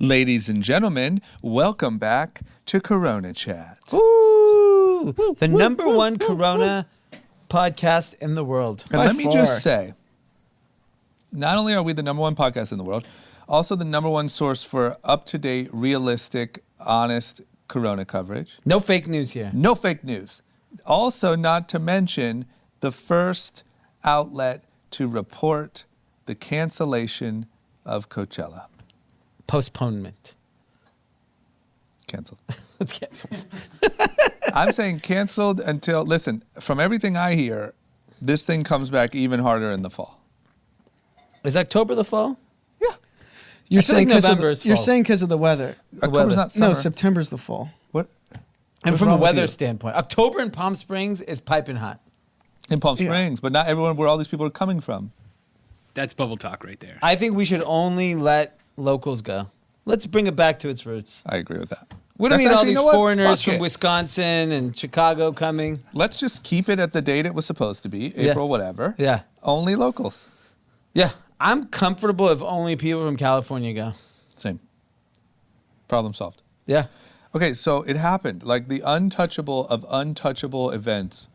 Ladies and gentlemen, welcome back to Corona Chat. Ooh, the number one Corona podcast in the world. And let me just say, not only are we the number one podcast in the world, also the number one source for up-to-date, realistic, honest Corona coverage. No fake news here. No fake news. Also, not to mention, the first outlet to report the cancellation of Coachella. Postponement. Canceled. It's canceled. I'm saying canceled until, listen, from everything I hear, this thing comes back even harder in the fall. Is October the fall? Yeah. You're saying November is fall. you're saying because of the weather. October's not summer. No, September's the fall. What? And What's from a wrong with weather you? standpoint, October in Palm Springs is piping hot. In Palm Springs, but not everyone where all these people are coming from. That's bubble talk right there. I think we should only let locals go. Let's bring it back to its roots. I agree with that. We don't That's need all actually- these you know what? foreigners Fuck from it. Wisconsin and Chicago coming. Let's just keep it at the date it was supposed to be, April whatever. Yeah. Only locals. Yeah. I'm comfortable if only people from California go. Same. Problem solved. Yeah. Okay, so it happened. Like the untouchable of untouchable events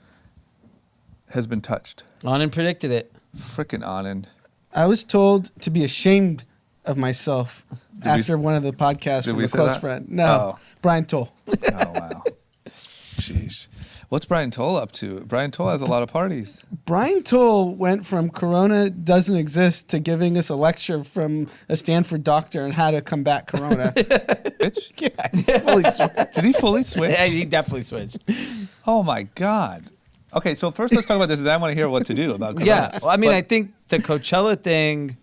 has been touched. Anand predicted it. Frickin' Anand. I was told to be ashamed of myself we- after one of the podcasts did from we a say close that? friend. No, Oh. Brian Toll. Oh, wow. Sheesh. What's Brian Toll up to? Brian Toll has a lot of parties. Brian Toll went from Corona doesn't exist to giving us a lecture from a Stanford doctor on how to combat Corona. Bitch. Yeah, he's fully switched. Did he fully switch? Yeah, he definitely switched. Oh, my God. Okay, so first let's talk about this, and then I want to hear what to do about Corona. Yeah. Well, I mean, But- I think the Coachella thing,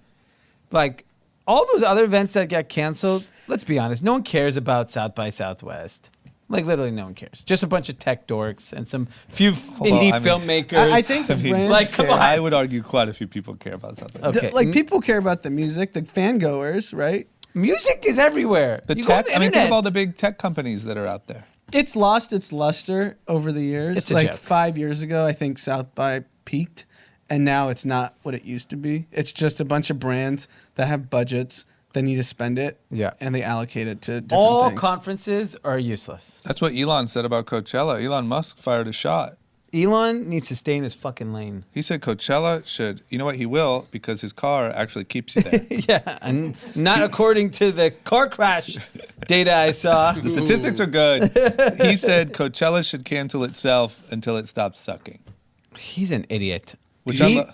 like all those other events that got canceled, let's be honest, no one cares about South by Southwest. Like literally no one cares. Just a bunch of tech dorks and some few indie I mean- filmmakers. I think I mean, brands like, come care. on. I would argue quite a few people care about something. Okay. Like people care about the music, the fangoers, right? Music is everywhere. The You go on tech, the I mean, think internet. of all the big tech companies that are out there. It's lost its luster over the years. It's a like joke. 5 years ago, I think South by peaked, and now it's not what it used to be. It's just a bunch of brands that have budgets that need to spend it, Yeah. and they allocate it to different All things. conferences are useless. That's what Elon said about Coachella. Elon Musk fired a shot. Elon needs to stay in his fucking lane. He said Coachella should, you know what, he will, because his car actually keeps you there. Yeah, and not according to the car crash data I saw. The statistics are good. He said Coachella should cancel itself until it stops sucking. He's an idiot. Which Did I'm, you-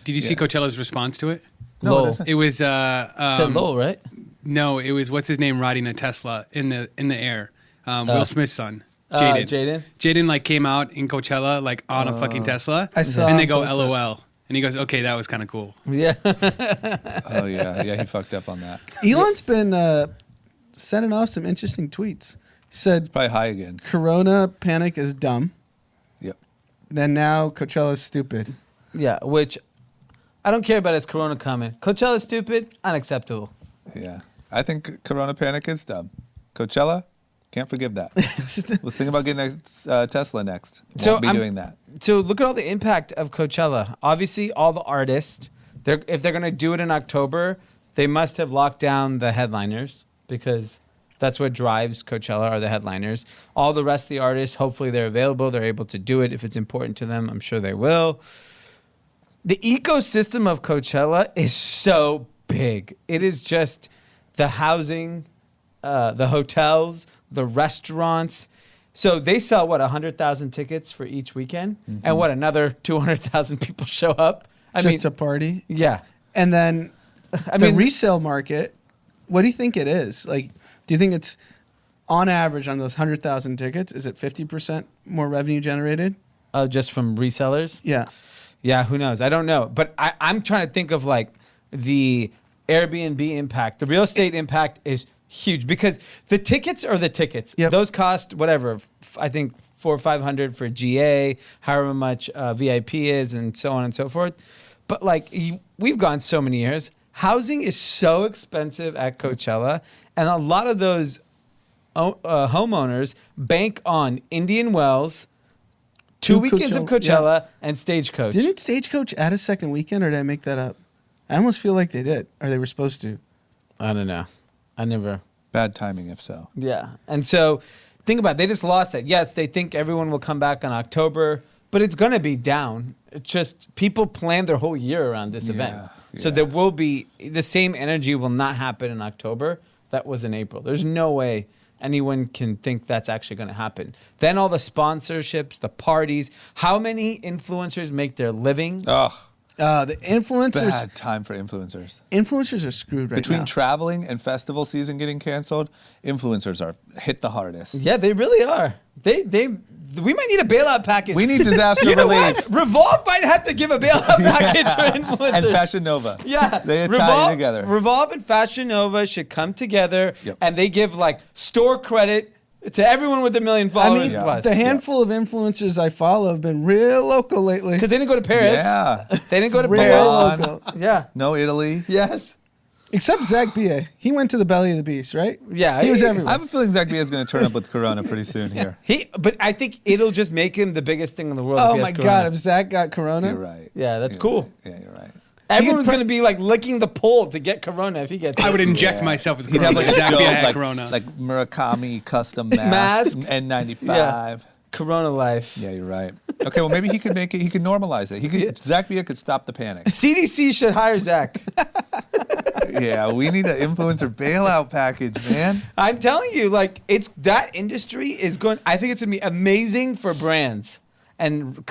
Did you see Yeah. Coachella's response to it? No, Lowell. it isn't. It was It's a Lowell, right? no, it was what's his name riding a Tesla in the air. Will Smith's son, Jaden. Jaden? Jaden like came out in Coachella like on a fucking Tesla. I saw and they him go post that. LOL, and he goes, "Okay, that was kind of cool." Yeah. Oh, yeah. Yeah, he fucked up on that. Elon's been sending off some interesting tweets. Said Probably high again. Corona panic is dumb. Yep. Then now Coachella's stupid. Yeah, which I don't care about his Corona comment. Coachella's stupid, unacceptable. Yeah. I think Corona panic is dumb. Coachella, can't forgive that. Let's think about getting a Tesla next. Won't be I'm- doing that. So look at all the impact of Coachella. Obviously, all the artists, if they're going to do it in October, they must have locked down the headliners because that's what drives Coachella are the headliners. All the rest of the artists, hopefully they're available. They're able to do it. If it's important to them, I'm sure they will. The ecosystem of Coachella is so big. It is just the housing, the hotels, the restaurants. So they sell, 100,000 tickets for each weekend? And another 200,000 people show up? Just a party. Yeah. And then I the mean, resale market, what do you think it is? Like, do you think it's on average on those 100,000 tickets, is it 50% more revenue generated? just from resellers? Yeah. Yeah, who knows? I don't know. But I'm trying to think of like the Airbnb impact. The real estate impact is huge because the tickets are the tickets. Yep. Those cost whatever, I think $400 or $500 for GA, however much VIP is, and so on and so forth. But like we've gone so many years. Housing is so expensive at Coachella, and a lot of those homeowners bank on Indian Wells, two weekends of Coachella, and Stagecoach. Didn't Stagecoach add a second weekend, or did I make that up? I almost feel like they did, or they were supposed to. I don't know. I never Bad timing, if so. Yeah. And so think about it. They just lost it. Yes, they think everyone will come back in October, but it's going to be down. It's just people plan their whole year around this event. So there will be the same energy will not happen in October that was in April. There's no way anyone can think that's actually going to happen. Then all the sponsorships, the parties, how many influencers make their living? Ugh. The influencers. Bad time for influencers. Influencers are screwed right Between now. traveling and festival season getting canceled, influencers are hit the hardest. Yeah, they really are. We might need a bailout package. We need disaster You know relief. what? Revolve might have to give a bailout package for influencers. And Fashion Nova. Yeah. They tie together. Revolve and Fashion Nova should come together Yep. and they give like store credit to everyone with 1 million I followers mean, plus. the handful of influencers I follow have been real local lately. Because they didn't go to Paris. Yeah. They didn't go to Real Paris. local. Yeah. No Italy. Yes. Except Zach Bia. He went to the belly of the beast, right? Yeah. He was I everywhere. have a feeling Zach Bia is going to turn up with Corona pretty soon here. But I think it'll just make him the biggest thing in the world. if Oh he my has God! corona. If Zach got corona, You're right. Yeah, that's You're cool. right. Yeah, you're right. Everyone's pre- going to be like licking the pole to get corona if he gets I it. would inject myself with He'd have corona. like a Zach Bia dope, had corona. like Murakami custom mask, Mask? N95. Yeah. Corona life. Yeah, you're right. Okay, well maybe he could make it. He could normalize it. He could. Zach Bia could stop the panic. CDC should hire Zach. Yeah, we need an influencer bailout package, man. I'm telling you, like it's that industry is going. I think it's gonna be amazing for brands and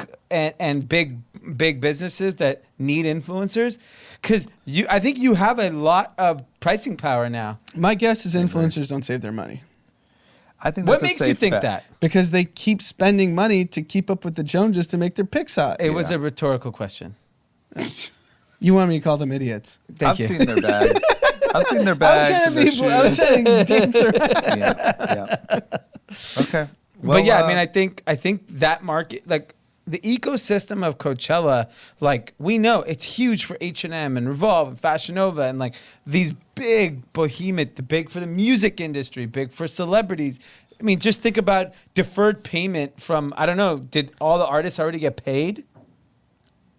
big businesses that need influencers, because I think you have a lot of pricing power now. my guess is influencers don't save their money I think What that's a makes you safe think bet. that? because they keep spending money to keep up with the Joneses to make their picks hot. It was a rhetorical question. You want me to call them idiots? Thank I've you. seen their bags. I've seen their bags. and their I was shoes. trying to dance around. Yeah. Okay. But yeah, I uh, mean, I think that market, like the ecosystem of Coachella, like we know it's huge for H&M and Revolve and Fashion Nova and like these big behemoth, big for the music industry, big for celebrities. I mean, just think about deferred payment from, I don't know, did all the artists already get paid?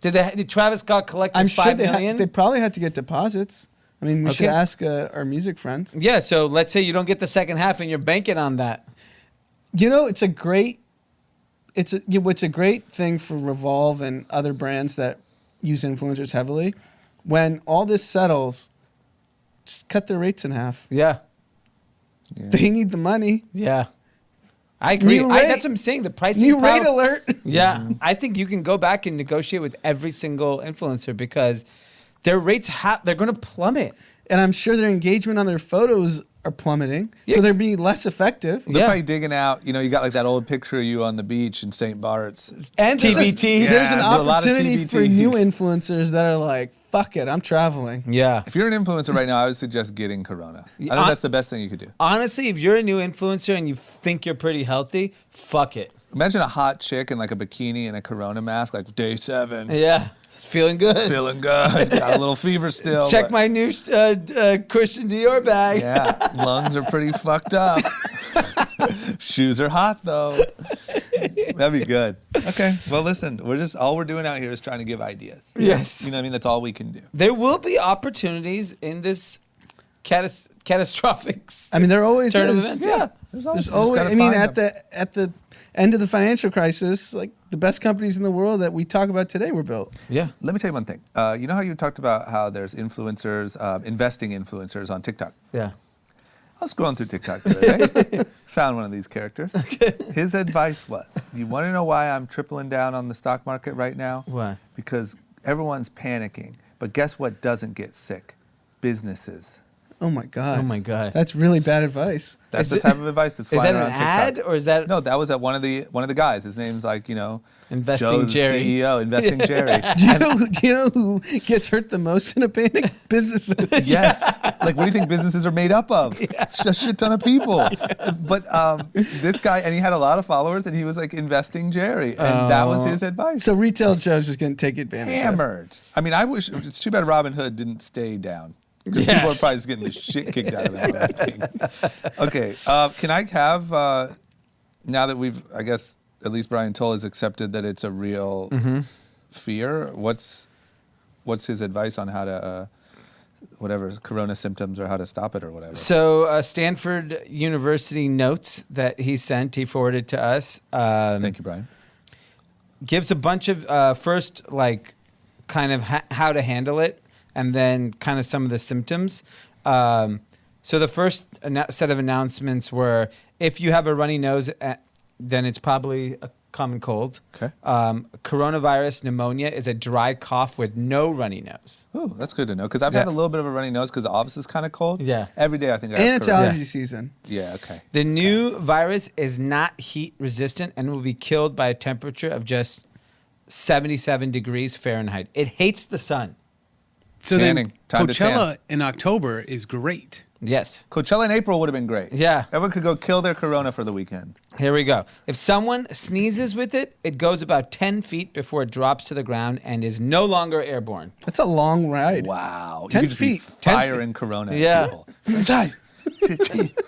Did Travis Scott collect his I'm sure $5 million? they probably had to get deposits. I mean, we should Okay. ask our music friends. Yeah, so let's say you don't get the second half and you're banking on that. You know, it's a great thing for Revolve and other brands that use influencers heavily. When all this settles, just cut their rates in half. Yeah. They need the money. Yeah. I agree. New rate. That's what I'm saying. The pricing New power. rate alert. Yeah. I think you can go back and negotiate with every single influencer because their rates they're going to plummet. And I'm sure their engagement on their photos are plummeting. So they're being less effective. They're Yeah. probably digging out. You know, you got like that old picture of you on the beach in St. Bart's. And this is- TBT. there's an Yeah, a lot of opportunity for TBT. new influencers that are like, fuck it, I'm traveling. Yeah. If you're an influencer right now, I would suggest getting Corona. I think that's the best thing you could do. Honestly, if you're a new influencer and you think you're pretty healthy, fuck it. Imagine a hot chick in like a bikini and a Corona mask, like day 7. Yeah. It's feeling good. Feeling good. Got a little fever still. Check but- my new Christian Dior bag. Yeah, lungs are pretty fucked up. Shoes are hot though. That'd be good. Okay. Well, listen, all we're doing out here is trying to give ideas. Yes. You know what I mean? That's all we can do. There will be opportunities in this catastrophic I mean, there always turn of is. events. Yeah. There's You just always. gotta I mean, find at the end of the financial crisis, like the best companies in the world that we talk about today were built. Yeah. Let me tell you one thing. You know how you talked about how there's influencers, investing influencers on TikTok? Yeah. I was scrolling through TikTok the other day, found one of these characters. His advice was, you want to know why I'm tripling down on the stock market right now? Why? Because everyone's panicking. But guess what doesn't get sick? Businesses. Oh my god. Oh my God. That's really bad advice. That's Is the it- type of advice that's Is flying that around an TikTok. ad or is that No, that was at one of the guys. His name's like, Investing Joe, the Jerry. CEO, Investing Jerry. Do you know who gets hurt the most in a panic? Businesses. Yes. Like, what do you think businesses are made up of? It's a shit ton of people. But this guy, and he had a lot of followers, and he was like Investing Jerry, and that was his advice. So retail Joe's just going to take advantage. of it. Hammered. I mean, I wish it's too bad Robin Hood didn't stay down. Because Yeah. people are probably just getting the shit kicked out of them. I think. Okay. Can I have, now that we've, I guess, at least Brian Toll has accepted that it's a real fear, what's his advice on how to whatever corona symptoms or how to stop it or whatever. So Stanford University notes that he forwarded to us. Thank you, Brian. Gives a bunch of first like kind of how to handle it, and then kind of some of the symptoms. So the first set of announcements were, if you have a runny nose, then it's probably a common cold. Okay. Coronavirus pneumonia is a dry cough with no runny nose. Oh, that's good to know, because I've had a little bit of a runny nose because the office is kind of cold. Yeah. Every day I think I And have it's corona. allergy season. Yeah, okay. The new virus is not heat resistant and will be killed by a temperature of just 77 degrees Fahrenheit. It hates the sun. So Tanning. then Time to tan. Coachella in October is great. Yes. Coachella in April would have been great. Yeah. Everyone could go kill their corona for the weekend. Here we go. If someone sneezes with it, it goes about 10 feet before it drops to the ground and is no longer airborne. That's a long ride. Wow. 10 you could just be feet. 10 firing corona at Yeah. people.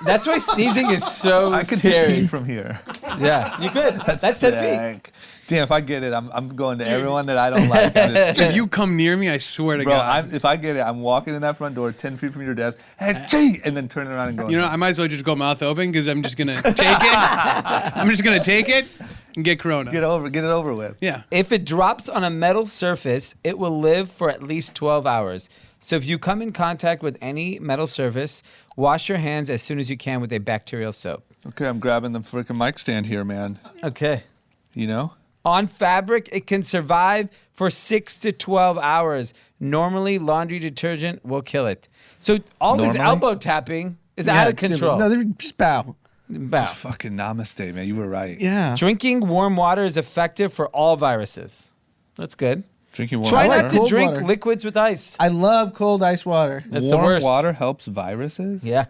That's why sneezing is so I could scary. pee from here. Yeah, you could. That's 10 feet. sick. Damn, if I get it, I'm going to everyone that I don't like. I'm just- If you come near me, I swear to Bro, God. if I get it, I'm walking in that front door 10 feet from your desk, hey, gee, and then turning around and going. You know, I might as well just go mouth open because I'm just gonna take it. I'm just gonna take it and get corona. get it over with. Yeah. If it drops on a metal surface, it will live for at least 12 hours. So if you come in contact with any metal surface, wash your hands as soon as you can with a bacterial soap. Okay, I'm grabbing the freaking mic stand here, man. Okay. You know? On fabric, it can survive for 6 to 12 hours. Normally, laundry detergent will kill it. So all this Normally? elbow tapping is Yeah, out of it's stupid. control. No, they're just bow. Wow. Just fucking namaste, man. You were right. Yeah. Drinking warm water is effective for all viruses. That's good. Drinking warm Try water. not to Cold drink water. liquids with ice. I love cold ice water. That's the Warm worst. water helps viruses? Yeah.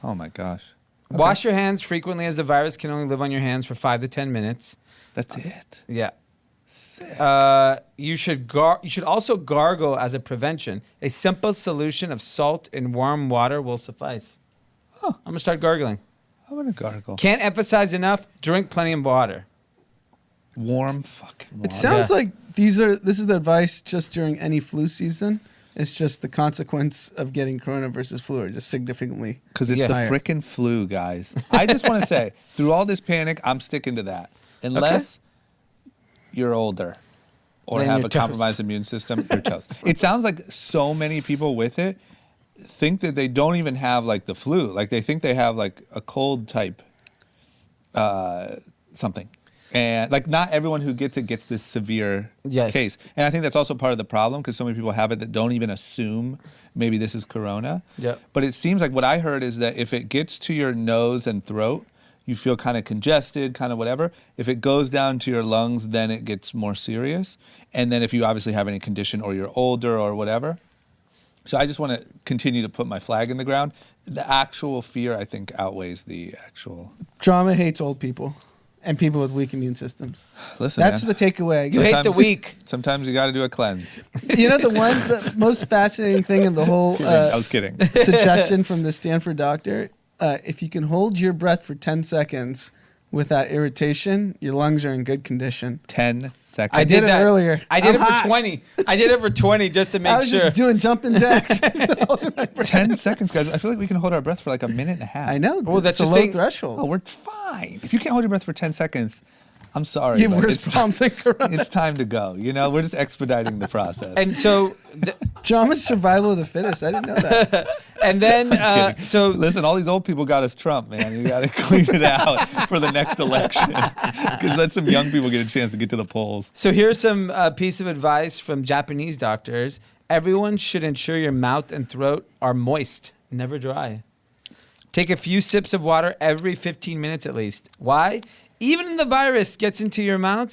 Oh my gosh. Okay. Wash your hands frequently, as the virus can only live on your hands for 5 to 10 minutes. That's it. Yeah. Sick. You should also gargle as a prevention. A simple solution of salt in warm water will suffice. I'm gonna start gargling. I'm gonna gargle. Can't emphasize enough. Drink plenty of water. Warm fucking water. It sounds Yeah. like this is the advice just during any flu season. It's just the consequence of getting corona versus flu are just significantly. Because it's the higher. frickin' flu, guys. I just want to say, through all this panic, I'm sticking to that. Unless you're older or Then have you're a compromised toast. immune system, you're toast. It sounds like so many people with it think that they don't even have like the flu. Like they think they have like a cold type something. And like not everyone who gets it gets this severe Yes. case. And I think that's also part of the problem because so many people have it that don't even assume maybe this is corona. Yep. But it seems like what I heard is that if it gets to your nose and throat, you feel kind of congested, kind of whatever. If it goes down to your lungs, then it gets more serious. And then if you obviously have any condition or you're older or whatever. So I just want to continue to put my flag in the ground. The actual fear, I think, outweighs the actual. Trauma hates old people and people with weak immune systems. Listen, That's man. the takeaway. I You get. hate the Sometimes- weak. Sometimes you got to do a cleanse. You know the most fascinating thing in the whole I was kidding. suggestion from the Stanford doctor, if you can hold your breath for 10 seconds without irritation, your lungs are in good condition. 10 seconds. I did it earlier. I did I'm it for hot. 20. I did it for 20 just to make I was sure. just doing jumping jacks. 10 seconds, guys. I feel like we can hold our breath for like a minute and a half. I know. Well, that's it's a just low saying- threshold. Oh, we're fine. If you can't hold your breath for 10 seconds, I'm sorry. You have but worse it's, problems than corona. it's time to go. You know, we're just expediting the process. and so, Drama's survival of the fittest. I didn't know that. and then, Kidding. so Listen, all these old people got us Trump, man. You got to clean it out for the next election because let some young people get a chance to get to the polls. So here's some piece of advice from Japanese doctors. Everyone should ensure your mouth and throat are moist, never dry. Take a few sips of water every 15 minutes at least. Why? Even if the virus gets into your mouth,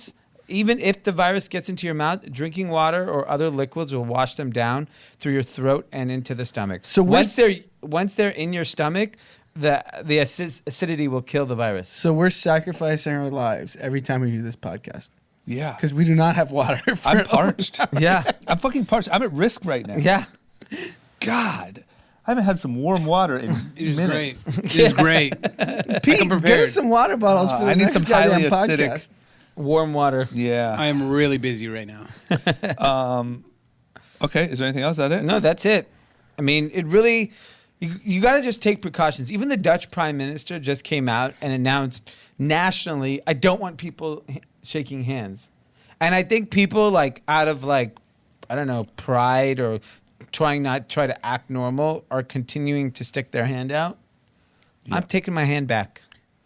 drinking water or other liquids will wash them down through your throat and into the stomach. So once they're in your stomach, the acidity will kill the virus. So we're sacrificing our lives every time we do this podcast Yeah. because we do not have water. I'm parched. Yeah. I'm fucking parched. I'm at risk right now. Yeah. God. I haven't had some warm water in It is minutes. great. It is great. Pete, I'm get prepared. us some water bottles for the I need next some goddamn highly acidic- podcast. Warm water. Yeah. I am really busy right now. Okay. Is there anything else? Is that it? No, that's it. I mean, it really, you got to just take precautions. Even the Dutch prime minister just came out and announced nationally, I don't want people shaking hands. And I think people like out of like, I don't know, pride or try to act normal are continuing to stick their hand out. I'm taking my hand back.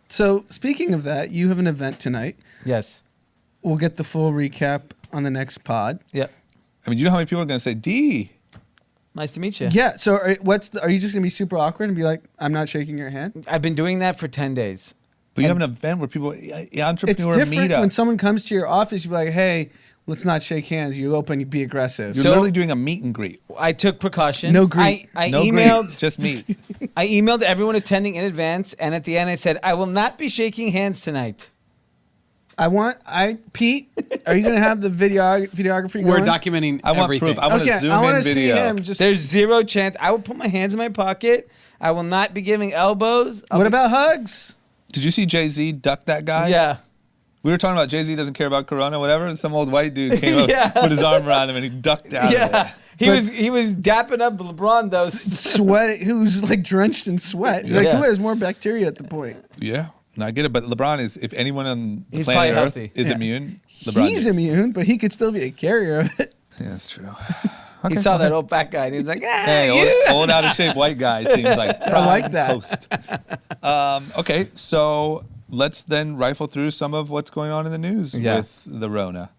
So speaking of that, you have an event tonight. Yes. We'll get the full recap on the next pod. Yep. I mean, you know how many people are going to say, D? Nice to meet you. Yeah. So are you just going to be super awkward and be like, I'm not shaking your hand? I've been doing that for 10 days. But you have an event where people, It's entrepreneur different meetup. when someone comes to your office, you be like, hey, let's not shake hands. You open, you be aggressive. You're literally doing a meet and greet. I took precaution. No greet. I No emailed. greet, just meet. I emailed everyone attending in advance, and at the end I said, I will not be shaking hands tonight. Pete, are you going to have the videography We're going? documenting I want everything. proof. I want Okay, to zoom I want in to see video. him just. There's zero chance. I will put my hands in my pocket. I will not be giving elbows. What about hugs? Did you see Jay-Z duck that guy? Yeah. We were talking about Jay-Z doesn't care about Corona, whatever. Some old white dude came up, Yeah. put his arm around him, and he ducked out of Yeah. it. He was dapping up LeBron though. Sweat, who's like drenched in sweat. Like, Yeah. who has more bacteria at the point? Yeah. No, I get it. But LeBron is, if anyone on the He's planet probably Earth healthy. is Yeah. immune, LeBron He's is. immune, but he could still be a carrier of it. Yeah, that's true. He saw that old fat guy and he was like, Hey, old out of shape white guy seems like I like prime that. host. Okay, so let's then rifle through some of what's going on in the news Yeah. with the Rona.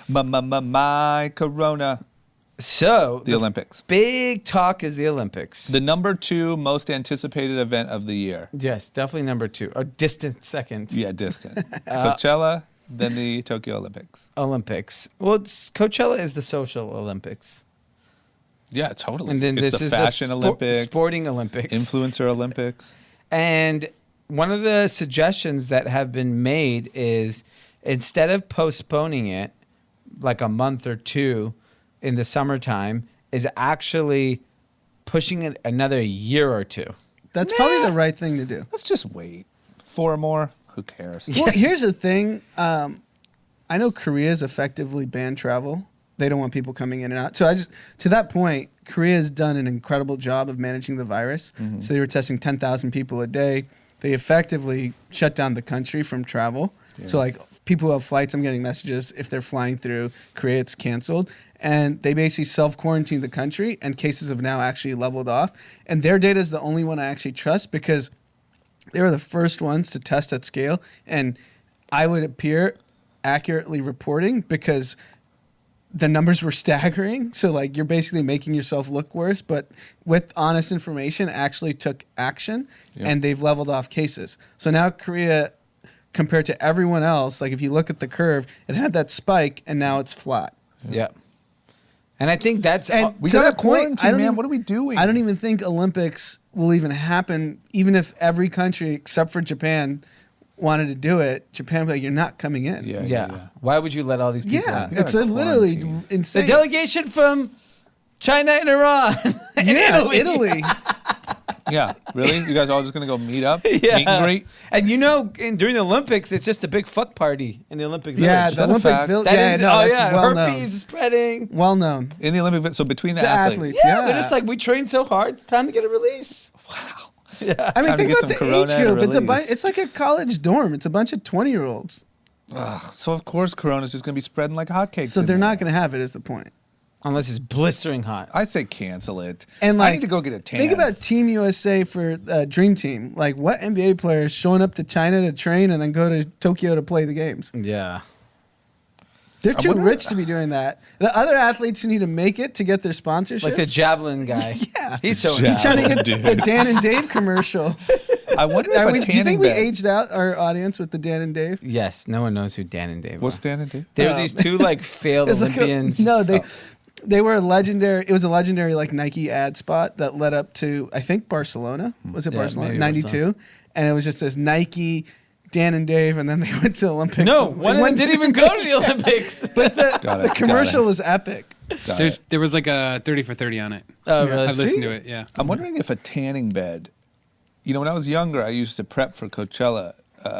My Corona. So The Olympics. big talk is the Olympics. The number 2 most anticipated event of the year. Yes, definitely number 2 or distant second. Yeah, distant. Coachella, then the Tokyo Olympics. Olympics. Well, Coachella is the social Olympics, Yeah, totally. and then it's this the is Fashion the Olympics, sporting Olympics, Influencer Olympics. And one of the suggestions that have been made is instead of postponing it like a month or two in the summertime, is actually pushing it another year or two. That's probably the right thing to do. Let's just wait. 4 more? Who cares? Well, here's the thing. I know Korea's effectively banned travel. They don't want people coming in and out. So to that point, Korea's done an incredible job of managing the virus. Mm-hmm. So they were testing 10,000 people a day. They effectively shut down the country from travel. Yeah. So like people who have flights, I'm getting messages if they're flying through Korea, it's canceled. And they basically self-quarantined the country, and cases have now actually leveled off. And their data is the only one I actually trust because they were the first ones to test at scale. And I would appear accurately reporting because the numbers were staggering. So like you're basically making yourself look worse, but with honest information actually took action and they've leveled off cases. So now Korea, compared to everyone else, like if you look at the curve, it had that spike and now it's flat. Yeah. And I think that's And We to got to that point, quarantine, I don't man. even- What are we doing? I don't even think Olympics will even happen, even if every country except for Japan wanted to do it. Japan would be like, you're not coming in. yeah. Why would you let all these people Yeah, in? it's gotta literally quarantine. The insane. delegation from China and Iran. and yeah, Italy. Yeah, really? You guys all just going to go meet up? Yeah. Meet and greet? And during the Olympics, it's just a big fuck party in the Olympic Village. Yeah, Is the that a Olympic fact? Village. That Yeah, is, no, that's well herpes known. is spreading. Well known. In the Olympic, so between the, The athletes. athletes. Yeah, Yeah. they're just like, we trained so hard. It's time to get a release. I Time mean, to think get about some the Corona age and a group. release. It's like a college dorm. It's a bunch of 20-year-olds. Ugh, so of course Corona's just going to be spreading like hotcakes. So in they're there. not going to have it. Is the point? Unless it's blistering hot. I say cancel it. And I like, need to go get a tan. Think about Team USA for Dream Team. Like, what NBA players showing up to China to train and then go to Tokyo to play the games? Yeah. They're I too wonder- rich to be doing that. The other athletes who need to make it to get their sponsorship. Like the javelin guy. Yeah. He's so Javelin. He's trying to get Dude. the Dan and Dave commercial. I wonder if a Do you tanning think we bed. aged out our audience with the Dan and Dave? Yes, no one knows who Dan and Dave What's are. Dan and Dave? They were these two like failed It's like Olympians. they were a legendary. It was a legendary like Nike ad spot that led up to I think Barcelona. Was it Yeah, Barcelona? maybe 92, Barcelona. and it was just this Nike, Dan and Dave, and then they went to Olympics. No, And one of them went- didn't even go to the Olympics. But Got the it, commercial got it. was epic. Got it. There was like a 30 for 30 on it. Oh, really? I've listened See? to it, yeah. I'm wondering if a tanning bed. You know, when I was younger, I used to prep for Coachella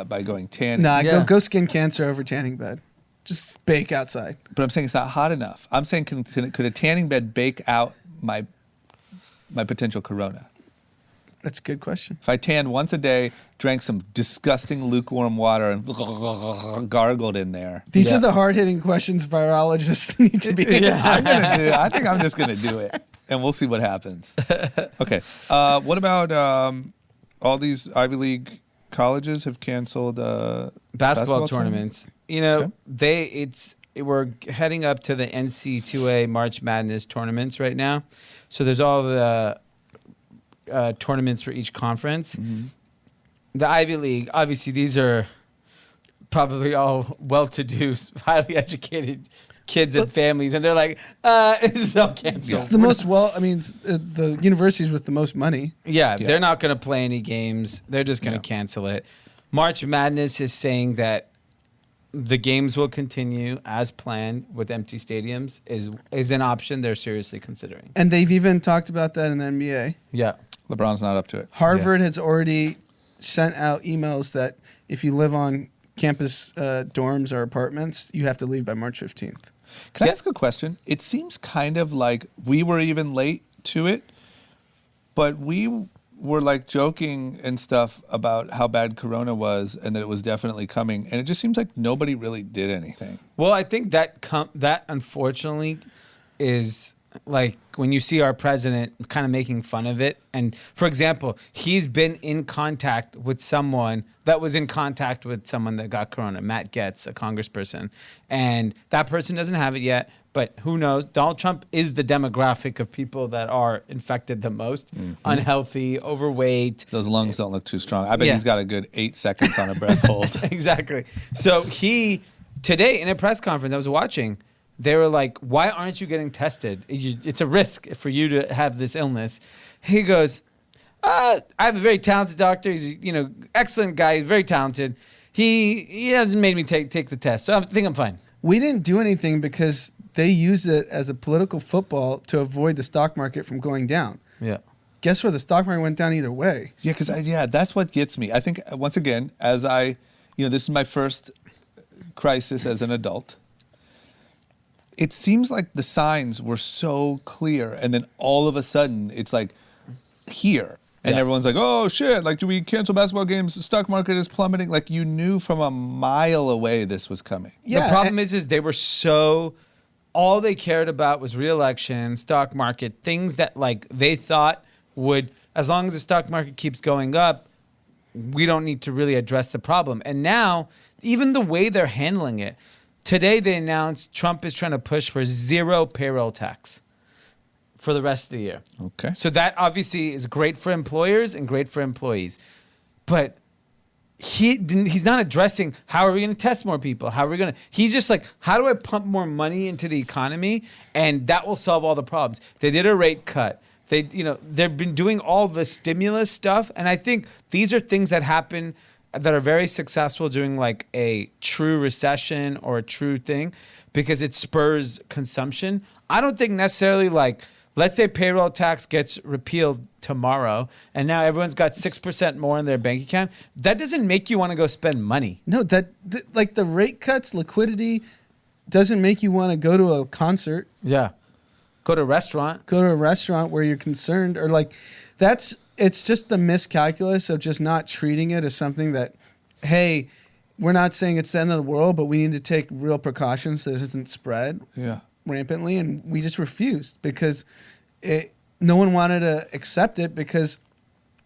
by going tanning. Nah, Yeah. go skin cancer over tanning bed. Just bake outside. But I'm saying it's not hot enough. I'm saying could a tanning bed bake out my my potential corona? That's a good question. If I tanned once a day, drank some disgusting lukewarm water, and gargled in there. These are the hard-hitting questions virologists need to be answering. I think I'm just gonna do it, and we'll see what happens. Okay. What about all these Ivy League colleges have canceled basketball tournaments? You know, we're heading up to the NC2A March Madness tournaments right now. So there's all the tournaments for each conference. Mm-hmm. The Ivy League, obviously, these are probably all well-to-do, highly educated kids and families, and they're like, this is all canceled. It's the most the universities with the most money. Yeah, they're not going to play any games. They're just going to cancel it. March Madness is saying that the games will continue as planned with empty stadiums is an option they're seriously considering. And they've even talked about that in the NBA. Yeah. LeBron's not up to it. Harvard has already sent out emails that if you live on campus dorms or apartments, you have to leave by March 15th. Can I ask a question? It seems kind of like we were even late to it, but we were like joking and stuff about how bad Corona was and that it was definitely coming. And it just seems like nobody really did anything. Well, I think that unfortunately is like when you see our president kind of making fun of it. And for example, he's been in contact with someone that was in contact with someone that got Corona, Matt Getz, a congressperson. And that person doesn't have it yet, but who knows? Donald Trump is the demographic of people that are infected the most, unhealthy, overweight. Those lungs don't look too strong. I bet he's got a good 8 seconds on a breath hold. Exactly. So today in a press conference I was watching, they were like, why aren't you getting tested? It's a risk for you to have this illness. He goes, I have a very talented doctor. He's excellent guy. He's very talented. He hasn't made me take the test, so I think I'm fine. We didn't do anything because they use it as a political football to avoid the stock market from going down. Yeah. Guess what? The stock market went down either way. Yeah, because that's what gets me. I think, once again, as this is my first crisis as an adult. It seems like the signs were so clear, and then all of a sudden, it's like here. And everyone's like, oh, shit, like, do we cancel basketball games? The stock market is plummeting. Like, you knew from a mile away this was coming. Yeah, the problem is they were all they cared about was re-election, stock market, things that, like, they thought would, as long as the stock market keeps going up, we don't need to really address the problem. And now, even the way they're handling it, today they announced Trump is trying to push for 0 payroll tax for the rest of the year. Okay. So that obviously is great for employers and great for employees. But he's not addressing how are we going to test more people? He's just like, how do I pump more money into the economy? And that will solve all the problems. They did a rate cut. They've been doing all the stimulus stuff. And I think these are things that happen that are very successful during like a true recession or a true thing because it spurs consumption. I don't think necessarily like, let's say payroll tax gets repealed tomorrow and now everyone's got 6% more in their bank account. That doesn't make you want to go spend money. No, like the rate cuts, liquidity doesn't make you want to go to a concert. Yeah. Go to a restaurant. Go to a restaurant where you're concerned or like it's just the miscalculus of just not treating it as something that, hey, we're not saying it's the end of the world, but we need to take real precautions so it doesn't spread rampantly. And we just refused because no one wanted to accept it because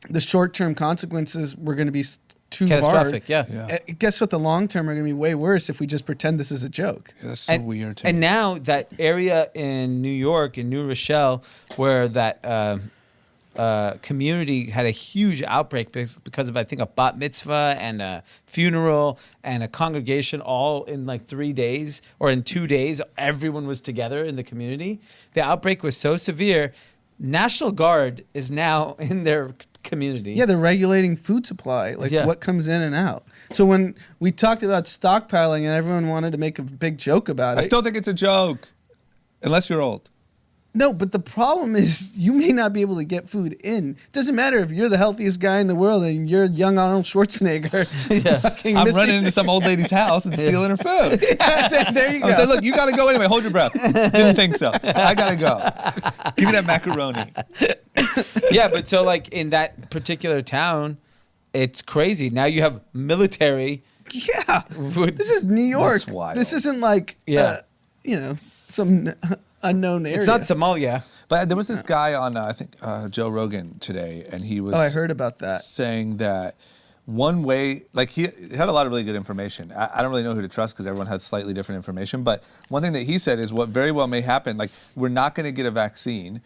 the short-term consequences were going to be too catastrophic. Hard. Guess what? The long-term are going to be way worse if we just pretend this is a joke. Yeah, that's so weird to me. And now that area in New York, in New Rochelle, where that community had a huge outbreak because of, I think, a bat mitzvah and a funeral and a congregation all in like 3 days or in 2 days. Everyone was together in the community. The outbreak was so severe. National Guard is now in their community. Yeah, they're regulating food supply, like what comes in and out. So when we talked about stockpiling and everyone wanted to make a big joke about it. I still think it's a joke, unless you're old. No, but the problem is you may not be able to get food in. Doesn't matter if you're the healthiest guy in the world and you're young Arnold Schwarzenegger. Fucking I'm Mr. running into some old lady's house and stealing her food. There you go. I said, look, you got to go anyway. Hold your breath. Didn't think so. I got to go. Give me that macaroni. Yeah, but so like in that particular town, it's crazy. Now you have military. Yeah. This is New York. That's wild. This isn't like, some unknown area. It's not Somalia. But there was this guy on, I think, Joe Rogan today, and he was I heard about that. saying that one way, like he had a lot of really good information. I don't really know who to trust because everyone has slightly different information. But one thing that he said is what very well may happen, like we're not going to get a vaccine.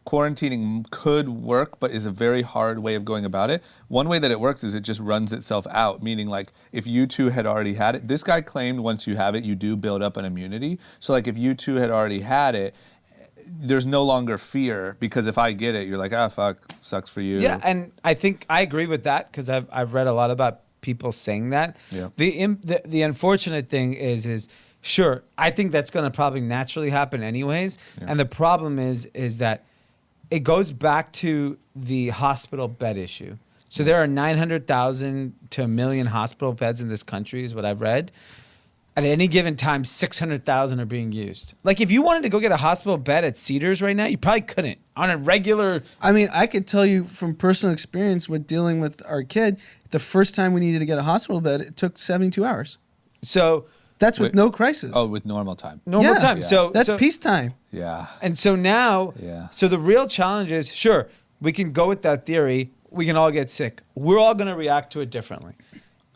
Quarantining could work, but is a very hard way of going about it. One way that it works is it just runs itself out, meaning like if you two had already had it, this guy claimed once you have it, you do build up an immunity. So like if you two had already had it, there's no longer fear because if I get it, you're like, fuck, sucks for you. Yeah, and I think I agree with that because I've read a lot about people saying that. Yeah. The unfortunate thing is sure, I think that's going to probably naturally happen anyways. Yeah. And the problem is that it goes back to the hospital bed issue. So there are 900,000 to 1 million hospital beds in this country is what I've read. At any given time, 600,000 are being used. Like if you wanted to go get a hospital bed at Cedars right now, you probably couldn't on a regular. I mean, I could tell you from personal experience with dealing with our kid, the first time we needed to get a hospital bed, it took 72 hours. So that's with no crisis. Oh, with normal time. normal Yeah. time. Yeah. So That's so, peacetime. Yeah. And so now, Yeah. so the real challenge is, sure, we can go with that theory. We can all get sick. We're all going to react to it differently.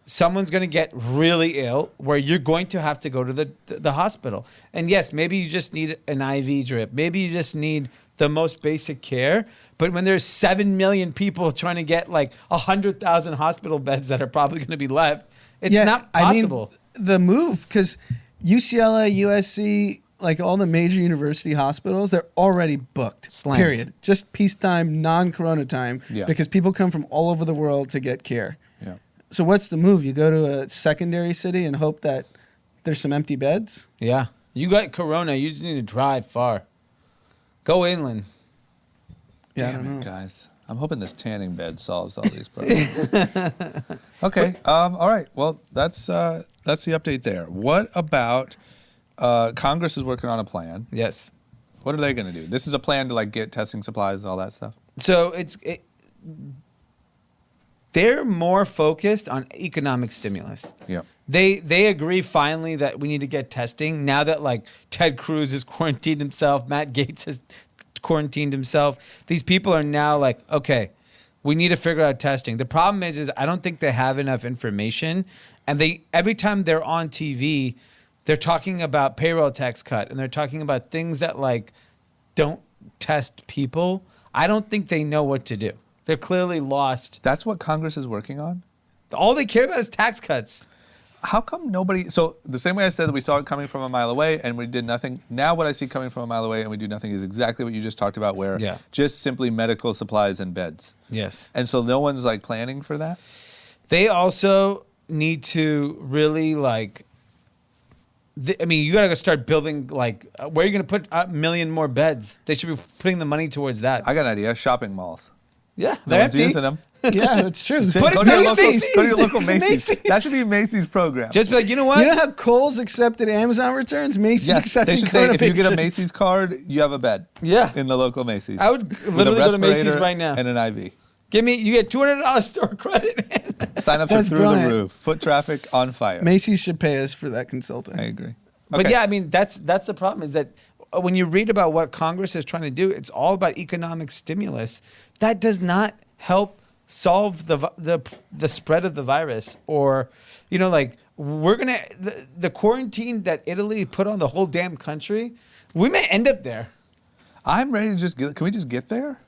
Someone's going to get really ill where you're going to have to go to the hospital. And yes, maybe you just need an IV drip. Maybe you just need the most basic care. But when there's 7 million people trying to get like 100,000 hospital beds that are probably going to be left, it's not possible. I mean, the move, because UCLA, USC, like all the major university hospitals, they're already booked. Slammed. Period. Just peacetime, non-corona time, Yeah. because people come from all over the world to get care. Yeah. So what's the move? You go to a secondary city and hope that there's some empty beds? Yeah. You got corona. You just need to drive far. Go inland. Yeah, I Damn don't know. it, guys. I'm hoping this tanning bed solves all these problems. Okay. All right. Well, that's the update there. What about Congress is working on a plan. Yes. What are they going to do? This is a plan to like get testing supplies and all that stuff. So they're more focused on economic stimulus. Yeah. They agree finally that we need to get testing now that like Ted Cruz has quarantined himself, Matt Gaetz has quarantined himself. These people are now like, okay, we need to figure out testing. The problem is I don't think they have enough information, and every time they're on TV, they're talking about payroll tax cut and they're talking about things that like don't test people. I don't think they know what to do. They're clearly lost. That's what Congress is working on? All they care about is tax cuts. How come nobody... So the same way I said that we saw it coming from a mile away and we did nothing, now what I see coming from a mile away and we do nothing is exactly what you just talked about, where just simply medical supplies and beds. Yes. And so no one's like planning for that? They also need to really like... I mean, you got to start building, like, where are you going to put 1 million more beds? They should be putting the money towards that. I got an idea. Shopping malls. Yeah, No they're one's empty. using them. Yeah, it's true. Go Put it to your Macy's. local, go to your local Macy's. Macy's. That should be Macy's program. Just be like, you know what? You know how Kohl's accepted Amazon returns? Macy's Yes, accepting they should say if you get a patients. Macy's card, you have a bed. Yeah. In the local Macy's. I would With a literally go to Macy's respirator right now. And an IV. You get $200 store credit. Sign up for That's Through brilliant. the Roof. Foot traffic on fire. Macy's should pay us for that consulting. I agree. But Okay. yeah, I mean, that's the problem is that when you read about what Congress is trying to do, it's all about economic stimulus. That does not help solve the spread of the virus, or, you know, like the quarantine that Italy put on the whole damn country. We may end up there. I'm ready to just get. Can we just get there?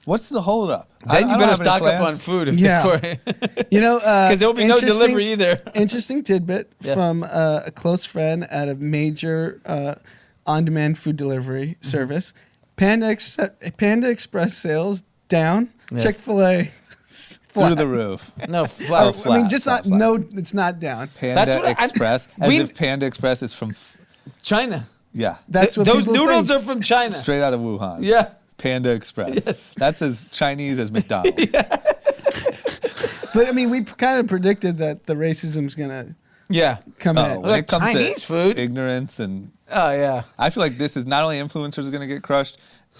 What's the holdup? Then you better stock up on food. You know, Because there will be no interesting- delivery either. Interesting tidbit from a close friend at a major on-demand food delivery service. Panda Express sales down. Yes. Chick-fil-A Through the roof. No, flat. I mean, just flat. not. No, it's not down. Panda That's what Express. As if Panda Express is from. China. Yeah. That's what Those people noodles think. are from China. Straight out of Wuhan. Yeah. Panda Express. Yes. That's as Chinese as McDonald's. But I mean, we kind of predicted that the racism's gonna Yeah. come Oh, in. when Like it comes Chinese to food? ignorance and Oh, yeah. I feel like this is not only influencers are going to get crushed,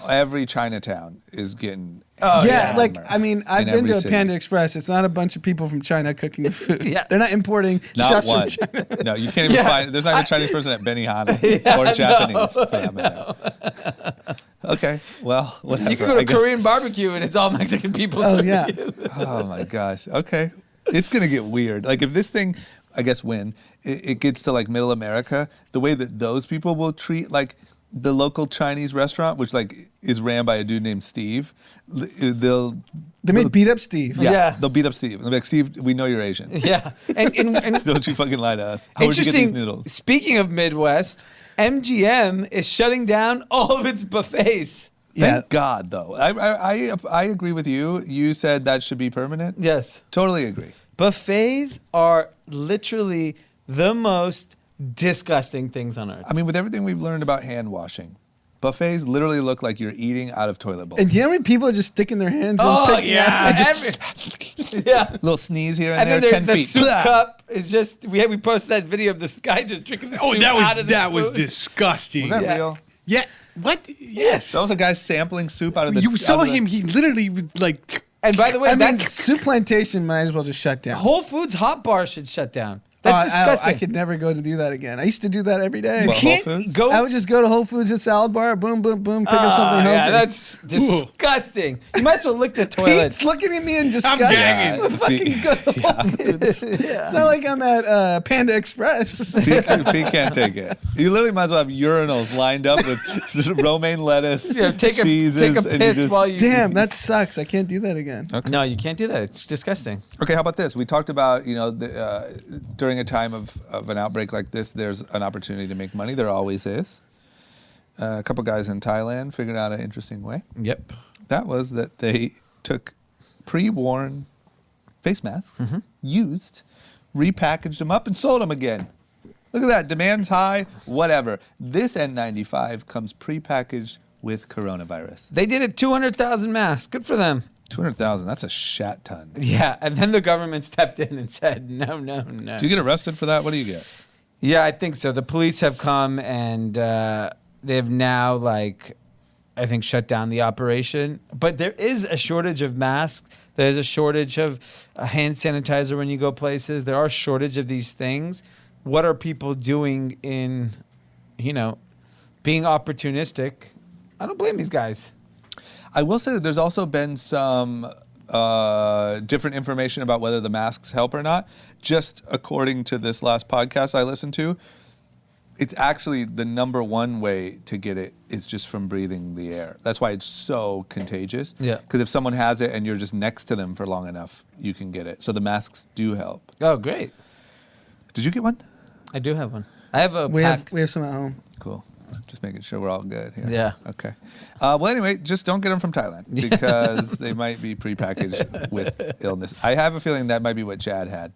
every Chinatown is getting. Oh, yeah, yeah. like I mean, I've In been every to a city. Panda Express. It's not a bunch of people from China cooking the food. Yeah. They're not importing Not chefs one. from China. No, you can't even find. There's not even a Chinese person at Benihana or Japanese for that matter. Okay, well, whatever. You can go to I guess- Korean barbecue and it's all Mexican people. Oh serving yeah, you. Oh my gosh. Okay, it's gonna get weird. Like if this thing, I guess when it gets to like Middle America, the way that those people will treat like the local Chinese restaurant, which like is ran by a dude named Steve, they made beat up Steve. Yeah. they'll beat up Steve. They'll be like, Steve, we know you're Asian. Yeah. And Don't you fucking lie to us. How would you get these interesting, noodles? speaking of Midwest, MGM is shutting down all of its buffets. Yeah. Thank God, though. I agree with you. You said that should be permanent. Yes. Totally agree. Buffets are literally the most disgusting things on earth. I mean, with everything we've learned about hand washing, buffets literally look like you're eating out of toilet bowls. And you know how many people are just sticking their hands in? Oh, picking yeah. napkins? Yeah. Little sneeze here and, And there, then 10 the feet. soup Blah. cup is just, we posted that video of this guy just drinking the Oh, soup out of the that was spoon. disgusting. Was that Yeah. real? Yeah. What? Yes. That was a guy sampling soup out of the. You saw out of the- him. He literally would, like. And by the way, I mean, that's soup plantation might as well just shut down. Whole Foods hot bar should shut down. That's disgusting. I could never go to do that again. I used to do that every day. What, can't Whole Foods? go. I would just go to Whole Foods and salad bar, boom, boom, boom, pick up something healthy. Yeah, that's disgusting. You might as well lick the toilet. Pete's looking at me in disgust. gagging. I'm fucking go to Whole Foods. It's not like I'm at Panda Express. Pete can't take it. You literally might as well have urinals lined up with romaine lettuce, Yeah, take a cheeses, take a and you piss just- while you. Damn, that sucks. I can't do that again. No, you can't do that. It's disgusting. Okay, how about this? We talked about, during a time of an outbreak like this, there's an opportunity to make money. There always is. A couple guys in Thailand figured out an interesting way. Yep. That was that they took pre-worn face masks, used, repackaged them up, and sold them again. Look at that. Demand's high, whatever. This N95 comes pre-packaged with coronavirus. They did it. 200,000 masks. Good for them. 200,000, that's a shat ton. Yeah, and then the government stepped in and said, no, no, no. Do you get arrested for that? What do you get? Yeah, I think so. The police have come and they have now, I think, shut down the operation. But there is a shortage of masks. There's a shortage of hand sanitizer when you go places. There are a shortage of these things. What are people doing in, being opportunistic? I don't blame these guys. I will say that there's also been some different information about whether the masks help or not. Just according to this last podcast I listened to, it's actually the number one way to get it is just from breathing the air. That's why it's so contagious. Yeah. Because if someone has it and you're just next to them for long enough, you can get it. So the masks do help. Oh, great. Did you get one? I do have one. I have a We pack. have some at home. Cool. Just making sure we're all good here. Yeah. Okay. Well, anyway, just don't get them from Thailand because they might be prepackaged with illness. I have a feeling that might be what Chad had.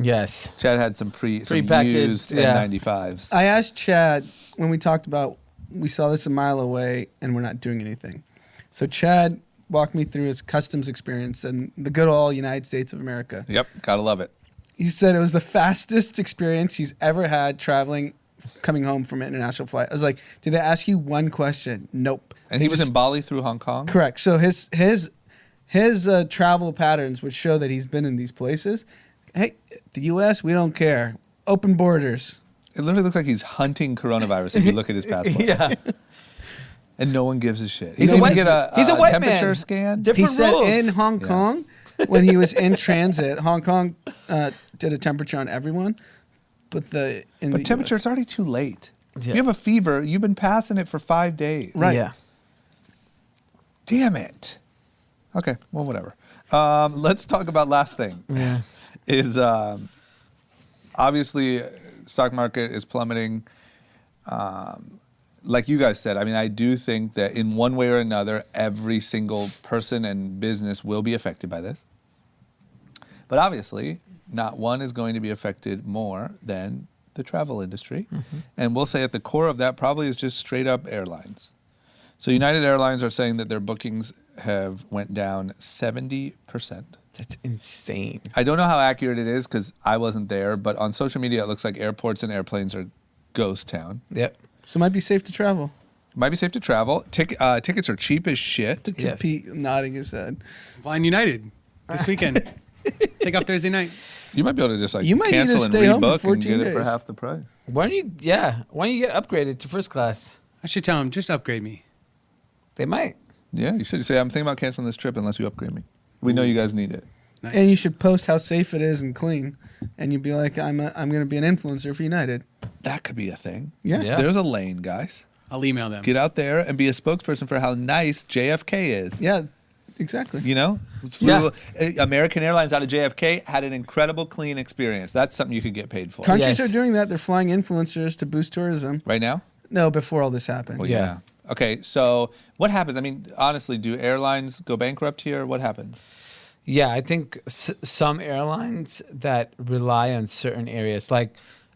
Yes. Chad had some Prepackaged, used yeah. N95s. I asked Chad when we talked about we saw this a mile away and we're not doing anything. So Chad walked me through his customs experience in the good old United States of America. Yep, gotta love it. He said it was the fastest experience he's ever had traveling, coming home from an international flight. I was like, did they ask you one question? Nope. And he was in Bali through Hong Kong? Correct. So his travel patterns would show that he's been in these places. Hey, the U.S., we don't care. Open borders. It literally looks like he's hunting coronavirus if you look at his passport. Yeah. And no one gives a shit. He's He a didn't white- get a he's a white temperature man. scan. Different He said rules. in Hong Yeah. Kong, when he was in transit, Hong Kong did a temperature on everyone. But Temperature, it's already too late. If Yeah. you have a fever, you've been passing it for 5 days. Right. Yeah. Damn it. Okay, well, whatever. Let's talk about last thing. Yeah. Is obviously stock market is plummeting. Like you guys said, I mean, I do think that in one way or another, every single person and business will be affected by this. But obviously, not one is going to be affected more than the travel industry. And we'll say at the core of that probably is just straight up airlines. So United Airlines are saying that their bookings have went down 70%. That's insane. I don't know how accurate it is because I wasn't there, but on social media it looks like airports and airplanes are ghost town. Yep. So it might be safe to travel. Might be safe to travel. Tickets are cheap as shit. Yes. Pete nodding his head. Flying United this weekend. Take off Thursday night. You might be able to just like You might need to cancel and stay home for rebook and 14 get it for days. half the price. Why don't you get upgraded to first class? I should tell him, just upgrade me. They might. Yeah, you should say, I'm thinking about canceling this trip unless you upgrade me. We know you guys need it. Nice. And you should post how safe it is and clean. And you'd be like, I'm going to be an influencer for United. That could be a thing. Yeah. Yeah. There's a lane, guys. I'll email them. Get out there and be a spokesperson for how nice JFK is. Yeah, exactly. You know? Yeah. American Airlines out of JFK had an incredible clean experience. That's something you could get paid for. Countries Yes. are doing that. They're flying influencers to boost tourism. Right now? No, before all this happened. Well, Yeah. Okay, so what happens? I mean, honestly, do airlines go bankrupt here? What happens? Yeah, I think some airlines that rely on certain areas, like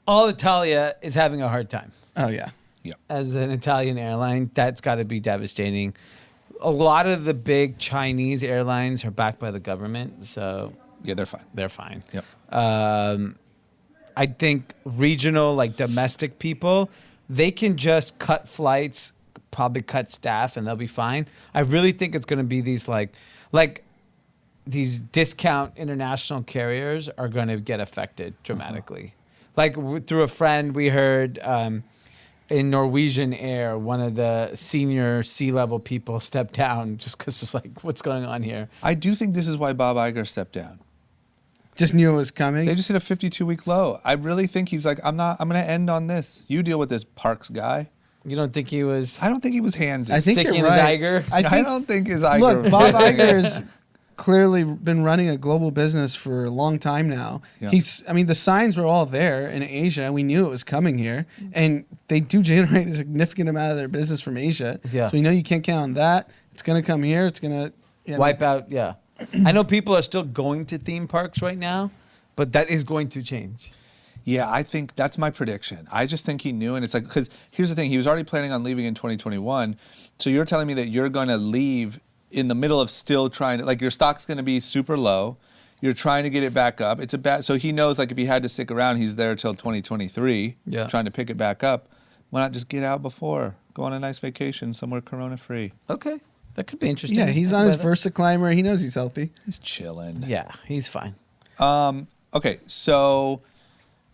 Alitalia, is having a hard time. Oh, yeah. Yeah. As an Italian airline, that's got to be devastating. A lot of the big Chinese airlines are backed by the government, so Yeah, they're fine. they're fine. Yep. I think regional, like domestic people, they can just cut flights, probably cut staff, and they'll be fine. I really think it's going to be these like these discount international carriers are going to get affected dramatically. Like through a friend, we heard in Norwegian Air, one of the senior C-level people stepped down just because it was like, what's going on here? I do think this is why Bob Iger stepped down. Just knew it was coming. They just hit a 52-week low. I really think he's like, I'm going to end on this. You deal with this Parks guy. You don't think he was I don't think he was handsy. I think sticking you're his right. Iger? I don't think his Iger. Look, Bob Iger has clearly been running a global business for a long time now. Yeah. The signs were all there in Asia. We knew it was coming here. And they do generate a significant amount of their business from Asia. Yeah. So we know you can't count on that. It's going to come here. It's going to wipe out. Yeah, I know people are still going to theme parks right now, but that is going to change. Yeah, I think that's my prediction. I just think he knew, and it's like, because here's the thing, he was already planning on leaving in 2021. So you're telling me that you're going to leave in the middle of still trying to, like, your stock's going to be super low. You're trying to get it back up. It's a bad, so he knows, like, if he had to stick around, he's there till 2023, Yeah. trying to pick it back up. Why not just get out before? Go on a nice vacation somewhere corona-free. Okay, that could be interesting. Yeah, he's on his Versa climber. He knows he's healthy. He's chilling. Yeah, he's fine. Okay, so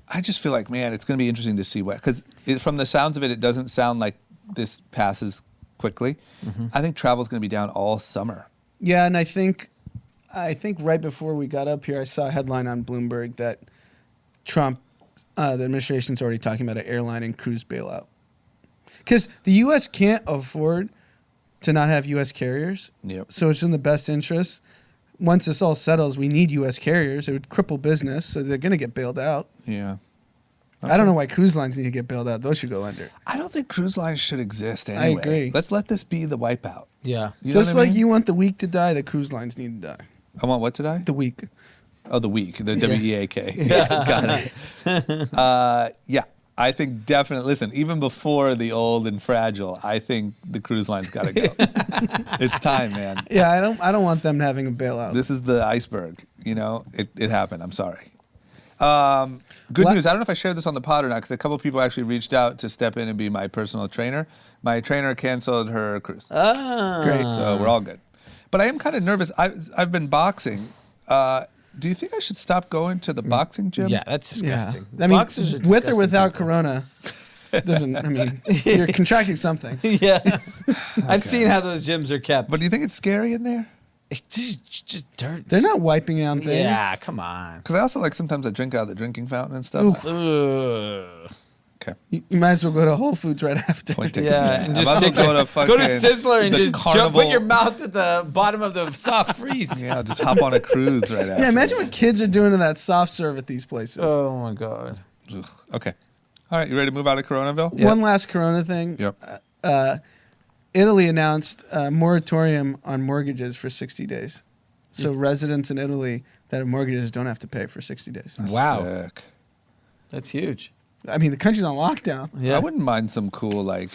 I just feel like, man, it's going to be interesting to see what, because from the sounds of it, it doesn't sound like this passes quickly. I think travel's going to be down all summer. Yeah, and I think right before we got up here, I saw a headline on Bloomberg that Trump, the administration's already talking about an airline and cruise bailout. Because the U.S. can't afford to not have U.S. carriers. Yep. So it's in the best interest. Once this all settles, we need U.S. carriers. It would cripple business, so they're going to get bailed out. Yeah. I don't know why cruise lines need to get bailed out. Those should go under. I don't think cruise lines should exist anyway. agree. Let's let this be the wipeout. Yeah. You know Just what I like mean? you want the weak to die, the cruise lines need to die. I want what to die? The weak. Oh, the week, the W-E-A-K. Yeah, got it. Yeah, I think definitely, listen, even before the old and fragile, I think the cruise line's got to go. It's time, man. Yeah, I don't want them having a bailout. This is the iceberg. You know, it happened. I'm sorry. Good news. I don't know if I shared this on the pod or not, because a couple of people actually reached out to step in and be my personal trainer. My trainer canceled her cruise. Great. So we're all good. But I am kind of nervous. I've been boxing. Do you think I should stop going to the boxing gym? Yeah, that's disgusting. I mean, Boxers are with or disgusting without people. Corona, doesn't. I mean, you're contracting something. Yeah, I've seen how those gyms are kept. But do you think it's scary in there? It's just dirt. They're not wiping down things. Yeah, come on. Because I also like sometimes I drink out of the drinking fountain and stuff. Ugh. Okay. You might as well go to Whole Foods right after. Point taken. Yeah, and I just might as well stick go to go fucking to Sizzler and the just carnival. put your mouth at the bottom of the soft freeze. Yeah, I'll just hop on a cruise right after. Yeah, imagine what kids are doing to that soft serve at these places. Oh my god. Ugh. Okay. All right, you ready to move out of Coronaville? One last Corona thing. Yep. Italy announced a moratorium on mortgages for 60 days. So residents in Italy that have mortgages don't have to pay for 60 days. That's Wow. sick. That's huge. I mean, the country's on lockdown. Yeah. I wouldn't mind some cool, like,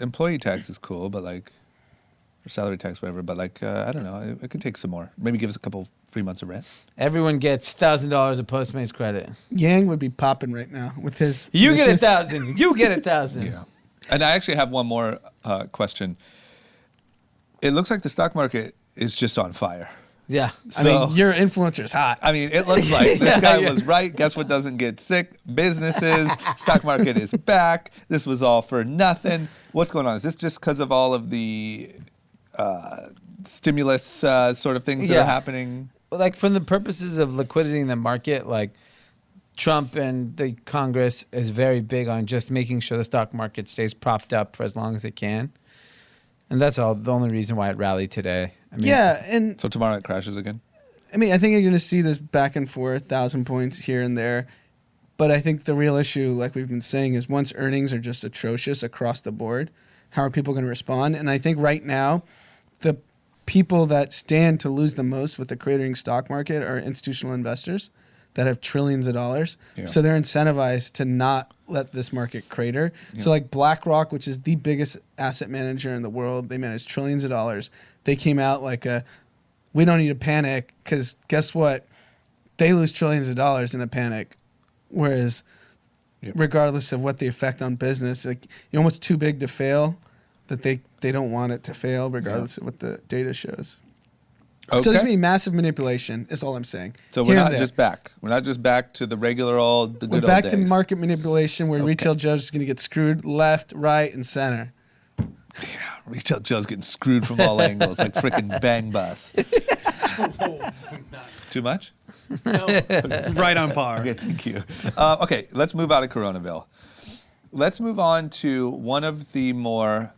employee tax is cool, but like, or salary tax, whatever. But like, I don't know. It could take some more. Maybe give us a couple free months of rent. Everyone gets $1,000 of Postmates credit. Yang would be popping right now with his. You get initiative. 1,000. You get 1,000. Yeah. And I actually have one more question. It looks like the stock market is just on fire. Yeah. I mean, your influencer's hot. I mean, it looks like this guy was right. Guess what doesn't get sick? Businesses. Stock market is back. This was all for nothing. What's going on? Is this just because of all of the stimulus sort of things that are happening? Like, from the purposes of liquidity in the market, like, Trump and the Congress is very big on just making sure the stock market stays propped up for as long as it can. And that's all the only reason why it rallied today. I mean, Yeah, and So tomorrow it crashes again? I mean, I think you're going to see this back and forth, 1,000 points here and there. But I think the real issue, like we've been saying, is once earnings are just atrocious across the board, how are people going to respond? And I think right now, the people that stand to lose the most with the cratering stock market are institutional investors that have trillions of dollars. Yeah. So they're incentivized to not let this market crater. Yeah. So like BlackRock, which is the biggest asset manager in the world, they manage trillions of dollars. They came out like we don't need to panic because guess what? They lose trillions of dollars in a panic. Whereas regardless of what the effect on business, like you're almost too big to fail, that they don't want it to fail regardless of what the data shows. Okay. So there's going to be massive manipulation, is all I'm saying. So we're Here and not there. just back. We're not just back to the regular the We're good back old to days. market manipulation where Okay. retail Joe's is going to get screwed left, right, and center. Retail Joe's getting screwed from all angles, like freaking Bang Bus. Too much? Right on par. Okay, thank you. Okay, let's move out of Coronaville. Let's move on to one of the more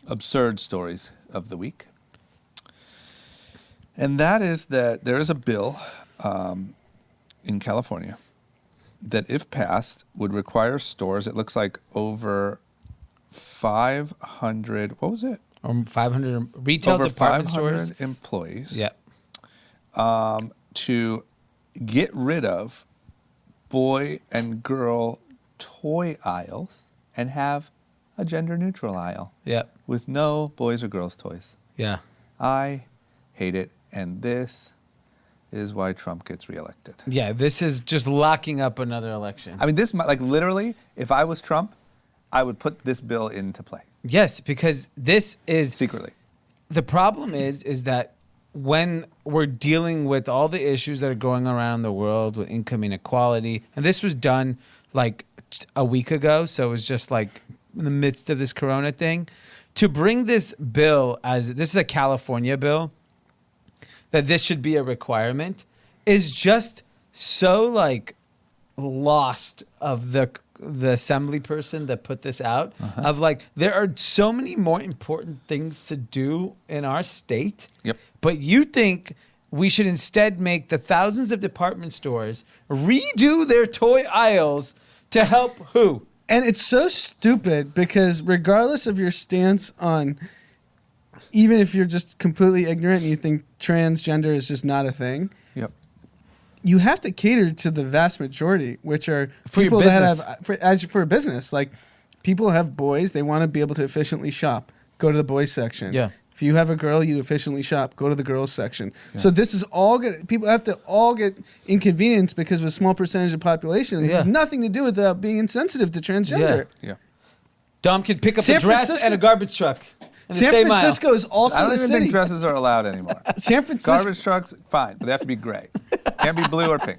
absurd stories of the week. And that is that there is a bill in California that, if passed, would require stores, it looks like over 500, what was it? 500 retail Over department 500 stores. employees Yeah. to get rid of boy and girl toy aisles and have a gender neutral aisle Yeah. with no boys or girls toys. Yeah. I hate it, and this is why Trump gets reelected. Yeah. This is just locking up another election. I mean, this might, like, literally, if I was Trump, I would put this bill into play Yes, because this is secretly. the problem is that when we're dealing with all the issues that are going around the world with income inequality, and this was done like a week ago, so it was just like in the midst of this corona thing, to bring this bill, as this is a California bill, that this should be a requirement, is just so like lost of the assembly person that put this out, of like, there are so many more important things to do in our state. Yep. But you think we should instead make the thousands of department stores redo their toy aisles to help who? And it's so stupid because regardless of your stance on, even if you're just completely ignorant and you think transgender is just not a thing, Yep. you have to cater to the vast majority, which are For your people that business. have for a business. Like people have boys, they want to be able to efficiently shop. Go to the boys section. Yeah. If you have a girl, you efficiently shop. Go to the girls section. So this is all good. People have to all get inconvenienced because of a small percentage of the population. This has nothing to do with being insensitive to transgender. Yeah. Dom can pick up San a dress Francisco- and a garbage truck. in the San same aisle. Francisco is also I don't the even city. think dresses are allowed anymore. San Francisco. Garbage trucks, fine, but they have to be gray. Can't be blue or pink.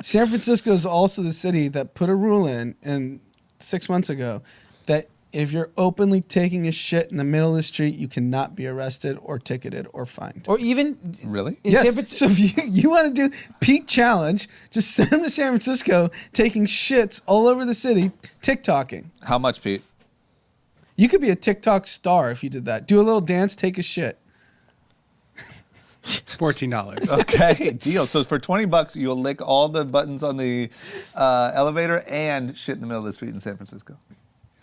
San Francisco is also the city that put a rule in 6 months ago that if you're openly taking a shit in the middle of the street, you cannot be arrested or ticketed or fined. Or even Really? in Yes. San Francisco. So if you want to do Pete Challenge, just send him to San Francisco taking shits all over the city, TikToking. How much, Pete? You could be a TikTok star if you did that. Do a little dance, take a shit. $14. Okay, deal. So for $20, you'll lick all the buttons on the elevator and shit in the middle of the street in San Francisco.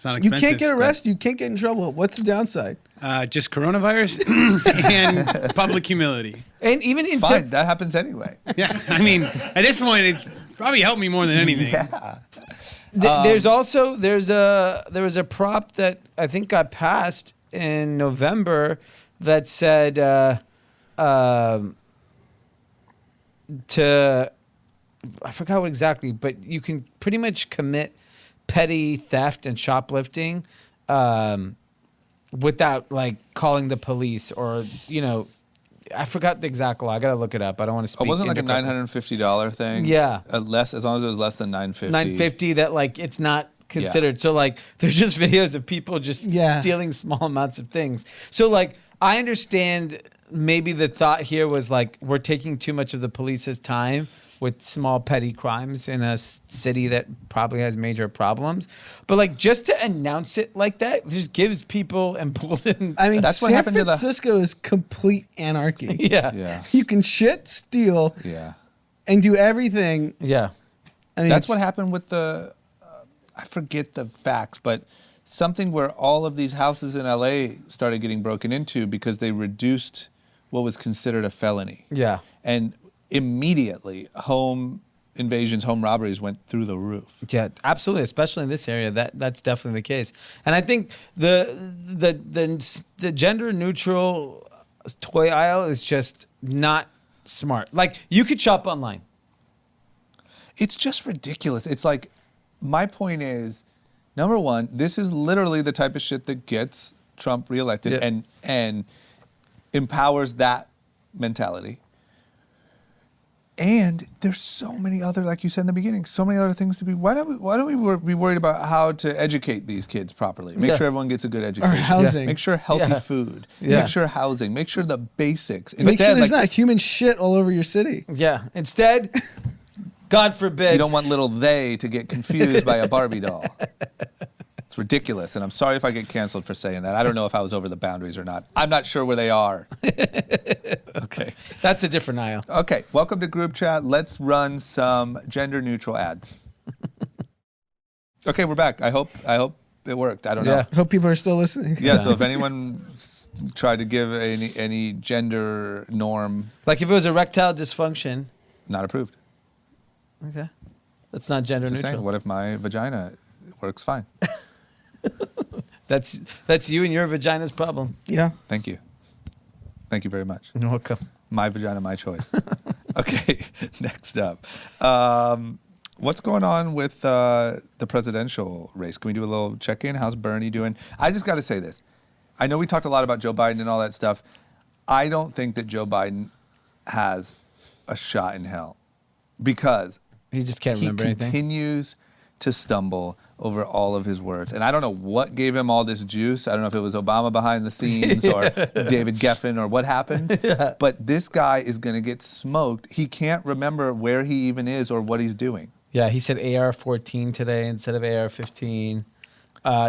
It's not You expensive. can't get arrested. You can't get in trouble. What's the downside? Just coronavirus and public humility. And even in Fine, that happens anyway. Yeah, I mean, at this point, it's probably helped me more than anything. Yeah. There's there was a prop that I think got passed in November that said I forgot what exactly, but you can pretty much commit petty theft and shoplifting without like calling the police or I forgot the exact law. I gotta look it up. I don't want to speak. It wasn't like a incorrectly. $950 thing. Yeah. As long as it was less than $950. $950 that like it's not considered. So like there's just videos of people just stealing small amounts of things. So like I understand maybe the thought here was like we're taking too much of the police's time with small petty crimes in a city that probably has major problems. But like just to announce it like that just gives people emboldened. I mean, That's what San happened to the- Francisco is complete anarchy. Yeah. Yeah. You can shit, steal, Yeah. and do everything. Yeah. I mean, That's it's- what happened with the, I forget the facts, but something where all of these houses in LA started getting broken into because they reduced what was considered a felony. Yeah. And immediately home invasions, home robberies went through the roof. Yeah, absolutely. Especially in this area, that's definitely the case. And I think the gender neutral toy aisle is just not smart. Like you could shop online. It's just ridiculous. It's like, my point is, number one, this is literally the type of shit that gets Trump reelected and empowers that mentality. And there's so many other, like you said in the beginning, so many other things to be. Why don't we be worried about how to educate these kids properly? Make sure everyone gets a good education. housing. Make sure healthy food. Yeah. Make sure housing. Make sure the basics. Make sure Instead, there's like, not human shit all over your city. Yeah. Instead, God forbid. you don't want little they to get confused by a Barbie doll. It's ridiculous, and I'm sorry if I get canceled for saying that. I don't know if I was over the boundaries or not. I'm not sure where they are. Okay. That's a different aisle. Okay, welcome to group chat. Let's run some gender neutral ads. Okay, we're back. I hope it worked. I don't know. I hope people are still listening. Yeah, so if anyone tried to give any gender norm, Like if it was erectile dysfunction. not approved. Okay. That's not gender Just neutral. saying, what if my vagina works fine? That's you and your vagina's problem. Yeah. Thank you. Thank you very much. You're welcome. My vagina, my choice. Okay, next up. What's going on with the presidential race? Can we do a little check-in? How's Bernie doing? I just got to say this. I know we talked a lot about Joe Biden and all that stuff. I don't think that Joe Biden has a shot in hell because He just can't he remember anything. continues to stumble over all of his words. And I don't know what gave him all this juice. I don't know if it was Obama behind the scenes or David Geffen or what happened. Yeah. But this guy is going to get smoked. He can't remember where he even is or what he's doing. Yeah, he said AR-14 today instead of AR-15.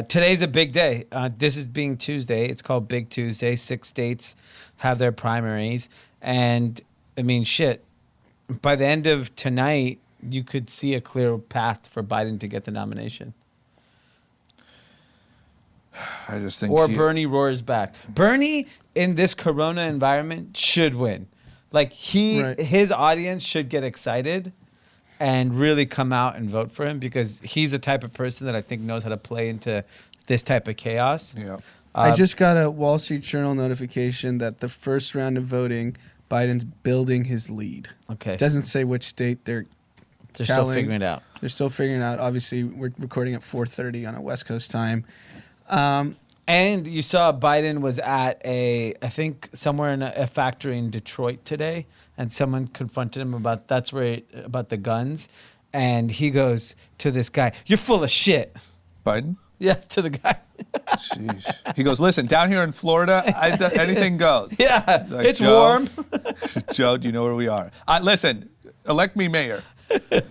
Today's a big day. This is being Tuesday. It's called Big Tuesday. 6 states have their primaries. And, I mean, shit. By the end of tonight, you could see a clear path for Biden to get the nomination. I just think Or Bernie roars back. Bernie, in this corona environment, should win. Like, his audience should get excited and really come out and vote for him because he's the type of person that I think knows how to play into this type of chaos. Yeah. I just got a Wall Street Journal notification that the first round of voting, Biden's building his lead. Okay. Doesn't say which state they're They're tallying. still figuring it out. They're still figuring it out. Obviously, we're recording at 4:30 on a West Coast time. And you saw Biden was at I think somewhere in a factory in Detroit today, and someone confronted him about about the guns, and he goes to this guy, "You're full of shit." Biden? Yeah, to the guy. Sheesh. He goes, listen, down here in Florida, anything goes. Yeah, Like, it's Joe, warm. Joe, do you know where we are? Listen, elect me mayor.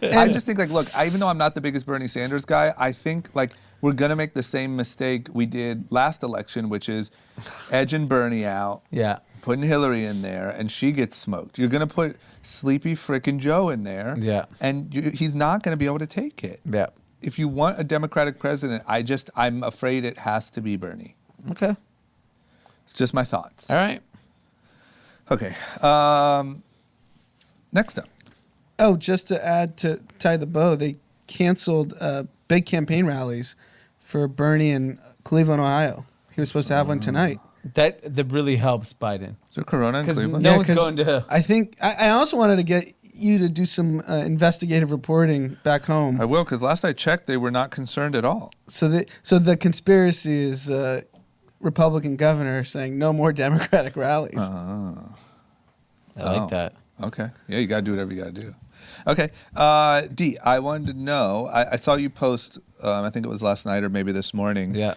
I just think, like, look, even though I'm not the biggest Bernie Sanders guy, I think, like, we're going to make the same mistake we did last election, which is edging Bernie out, Yeah. putting Hillary in there, and she gets smoked. You're going to put sleepy frickin' Joe in there, Yeah. and he's not going to be able to take it. Yeah. if you want a Democratic president, I'm afraid it has to be Bernie. Okay. It's just my thoughts. All right. Okay. Next up. Oh, just to add to tie the bow, they canceled big campaign rallies for Bernie in Cleveland, Ohio. He was supposed to have one tonight. That really helps Biden. Is there Corona in Because Cleveland? no one's 'cause going to. I think I also wanted to get you to do some investigative reporting back home. I will, because last I checked, they were not concerned at all. So the conspiracy is Republican governor saying no more Democratic rallies. I like that. Okay. Yeah, you got to do whatever you got to do. Okay. D, I wanted to know, I saw you post, I think it was last night or maybe this morning. Yeah.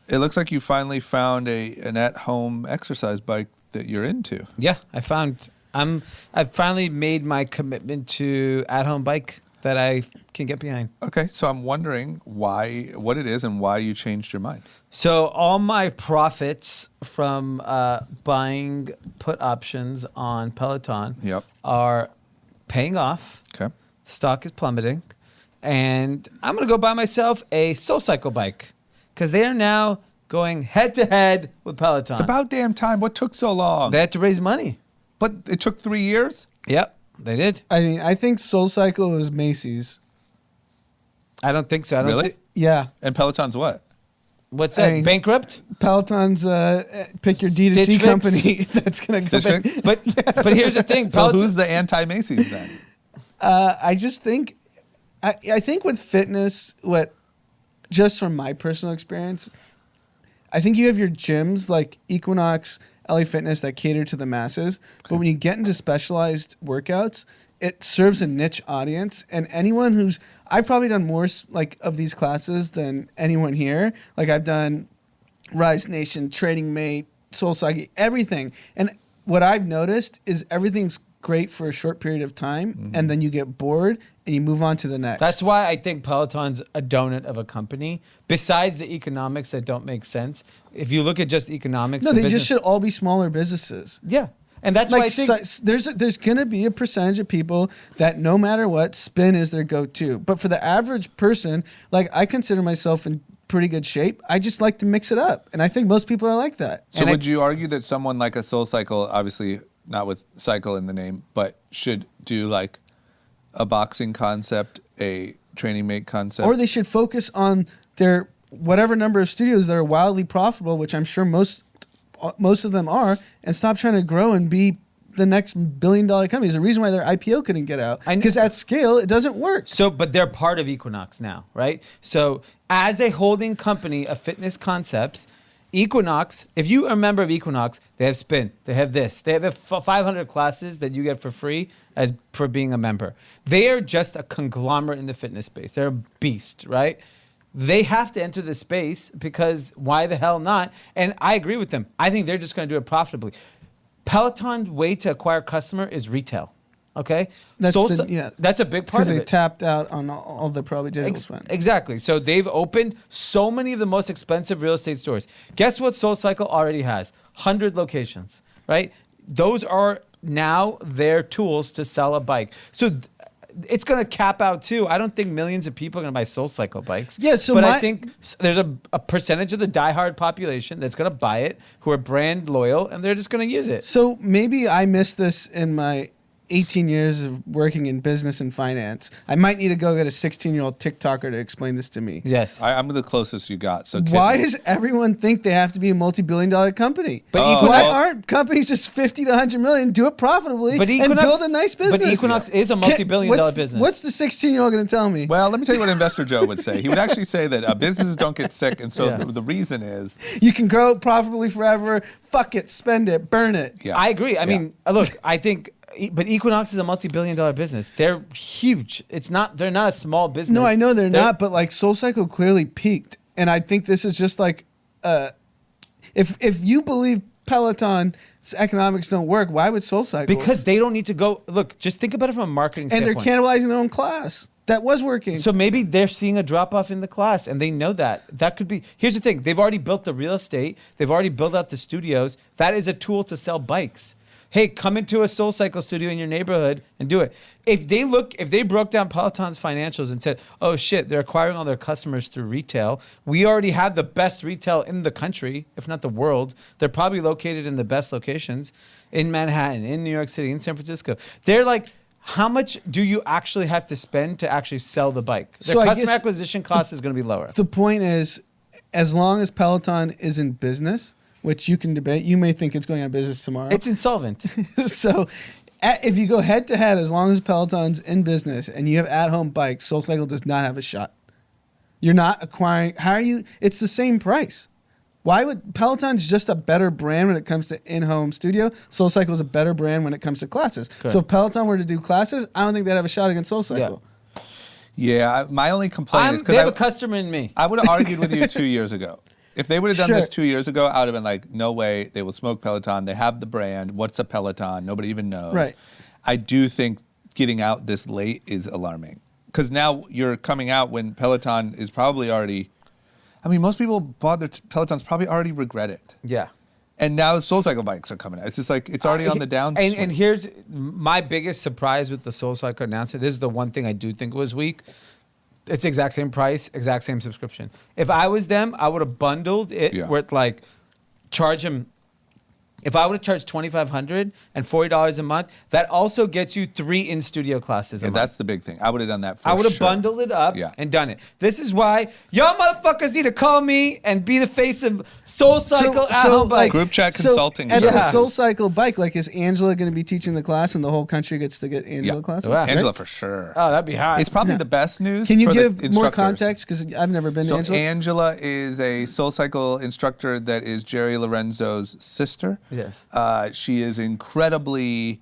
It looks like you finally found an at-home exercise bike that you're into. Yeah, I've finally made my commitment to at-home bike that I can get behind. Okay, so I'm wondering what it is and why you changed your mind. So all my profits from buying put options on Peloton Yep. are paying off. Okay. Stock is plummeting. And I'm going to go buy myself a SoulCycle bike because they are now going head-to-head with Peloton. It's about damn time. What took so long? They had to raise money. But it took 3 years? Yep, they did. I mean, I think SoulCycle is Macy's. I don't think so. I don't Really? thi- Yeah. And Peloton's what? What's that? I mean- Bankrupt? Peloton's pick your D2C Stitch Fix? company that's going to go Stitch back. Fix? But here's the thing. So Peloton- who's the anti-Macy's then? I just think, I think with fitness, just from my personal experience, I think you have your gyms like Equinox, LA Fitness that cater to the masses. But when you get into specialized workouts, it serves a niche audience. And anyone I've probably done more like of these classes than anyone here. Like I've done Rise Nation, Trading Mate, SoulCycle, everything. And what I've noticed is everything's great for a short period of time, and then you get bored and you move on to the next. That's why I think Peloton's a donut of a company. Besides the economics that don't make sense, if you look at just economics, no, the they business, just should all be smaller businesses. Yeah, and that's why I think there's going to be a percentage of people that no matter what, spin is their go-to. But for the average person, like I consider myself in pretty good shape. I just like to mix it up, and I think most people are like that. So would you argue that someone like a SoulCycle, obviously not with cycle in the name, but should do like a boxing concept, a training mate concept? Or they should focus on their whatever number of studios that are wildly profitable, which I'm sure most of them are, and stop trying to grow and be the next billion-dollar company. There's a reason why their IPO couldn't get out. Because at scale, it doesn't work. so. But they're part of Equinox now, right? So as a holding company of fitness concepts, Equinox, if you are a member of Equinox, they have spin, they have this, they have the 500 classes that you get for free as for being a member. They are just a conglomerate in the fitness space. They're a beast, right? They have to enter the space because why the hell not? And I agree with them. I think they're just going to do it profitably. Peloton's way to acquire customer is retail. Okay, That's that's a big part because of they it. tapped out on all the probably digital spend. Exactly. So they've opened so many of the most expensive real estate stores. Guess what SoulCycle already has? 100 locations, right? Those are now their tools to sell a bike. So it's going to cap out too. I don't think millions of people are going to buy SoulCycle bikes. Yeah, so but I think there's a percentage of the diehard population that's going to buy it, who are brand loyal, and they're just going to use it. So maybe I missed this in my 18 years of working in business and finance. I might need to go get a 16-year-old TikToker to explain this to me. Yes. I'm the closest you got. So Why does everyone think they have to be a multi-billion-dollar company? But Why Equinox- aren't companies just 50 to 100 million, do it profitably, and build a nice business? But Equinox is a multi-billion-dollar business. What's the 16-year-old going to tell me? Well, let me tell you what Investor Joe would say. He would actually say that businesses don't get sick, and so Yeah. the reason is You can grow it profitably forever. Fuck it, spend it, burn it. yeah. I agree. I mean, look, I think, but Equinox is a multi-billion-dollar business. They're huge. They're not a small business. No, I know they're not, but like SoulCycle clearly peaked, and I think this is just like, if you believe Peloton's economics don't work, why would SoulCycle? Because they don't need to go. Look, just think about it from a marketing and they're standpoint. cannibalizing their own class that was working. So maybe they're seeing a drop-off in the class, and they know that. That could be. Here's the thing: they've already built the real estate. They've already built out the studios. That is a tool to sell bikes. hey, come into a SoulCycle studio in your neighborhood and do it. If they broke down Peloton's financials and said, oh shit, they're acquiring all their customers through retail. We already have the best retail in the country, if not the world. They're probably located in the best locations in Manhattan, in New York City, in San Francisco. They're like, how much do you actually have to spend to actually sell the bike? Their So I customer guess acquisition cost is going to be lower. The point is, as long as Peloton is in business, which you can debate, you may think it's going out of business tomorrow. It's insolvent. So if you go head to head, as long as Peloton's in business and you have at-home bikes, SoulCycle does not have a shot. You're not acquiring. How are you? It's the same price. Why would Peloton's just a better brand when it comes to in-home studio? SoulCycle is a better brand when it comes to classes. Correct. So if Peloton were to do classes, I don't think they'd have a shot against SoulCycle. Yeah, my only complaint is They have a because customer in me. I would have argued with you 2 years ago. If they would have done Sure. this 2 years ago, I would have been like, no way, they will smoke Peloton. They have the brand. What's a Peloton? Nobody even knows. Right. I do think getting out this late is alarming. Because now you're coming out when Peloton is probably already, I mean, most people bought their Pelotons probably already regret it. Yeah. And now SoulCycle bikes are coming out. It's just like, it's already on the downswing. And here's my biggest surprise with the SoulCycle announcement. This is the one thing I do think was weak. It's the exact same price, exact same subscription. If I was them, I would have bundled it with like charge them. If I would have charged $2,500 and $40 a month, that also gets you 3 in-studio classes a month. That's the big thing. I would have done that for I would have sure. bundled it up and done it. This is why y'all motherfuckers need to call me and be the face of SoulCycle at home bike. Group chat consulting At the service. SoulCycle bike, like, is Angela going to be teaching the class and the whole country gets to get Angela classes? Wow. Angela for sure. Oh, that'd be hot. It's probably the best news. Can you for give the more instructors. context? Because I've never been So to Angela. Angela is a SoulCycle instructor that is Jerry Lorenzo's sister. Yes. She is incredibly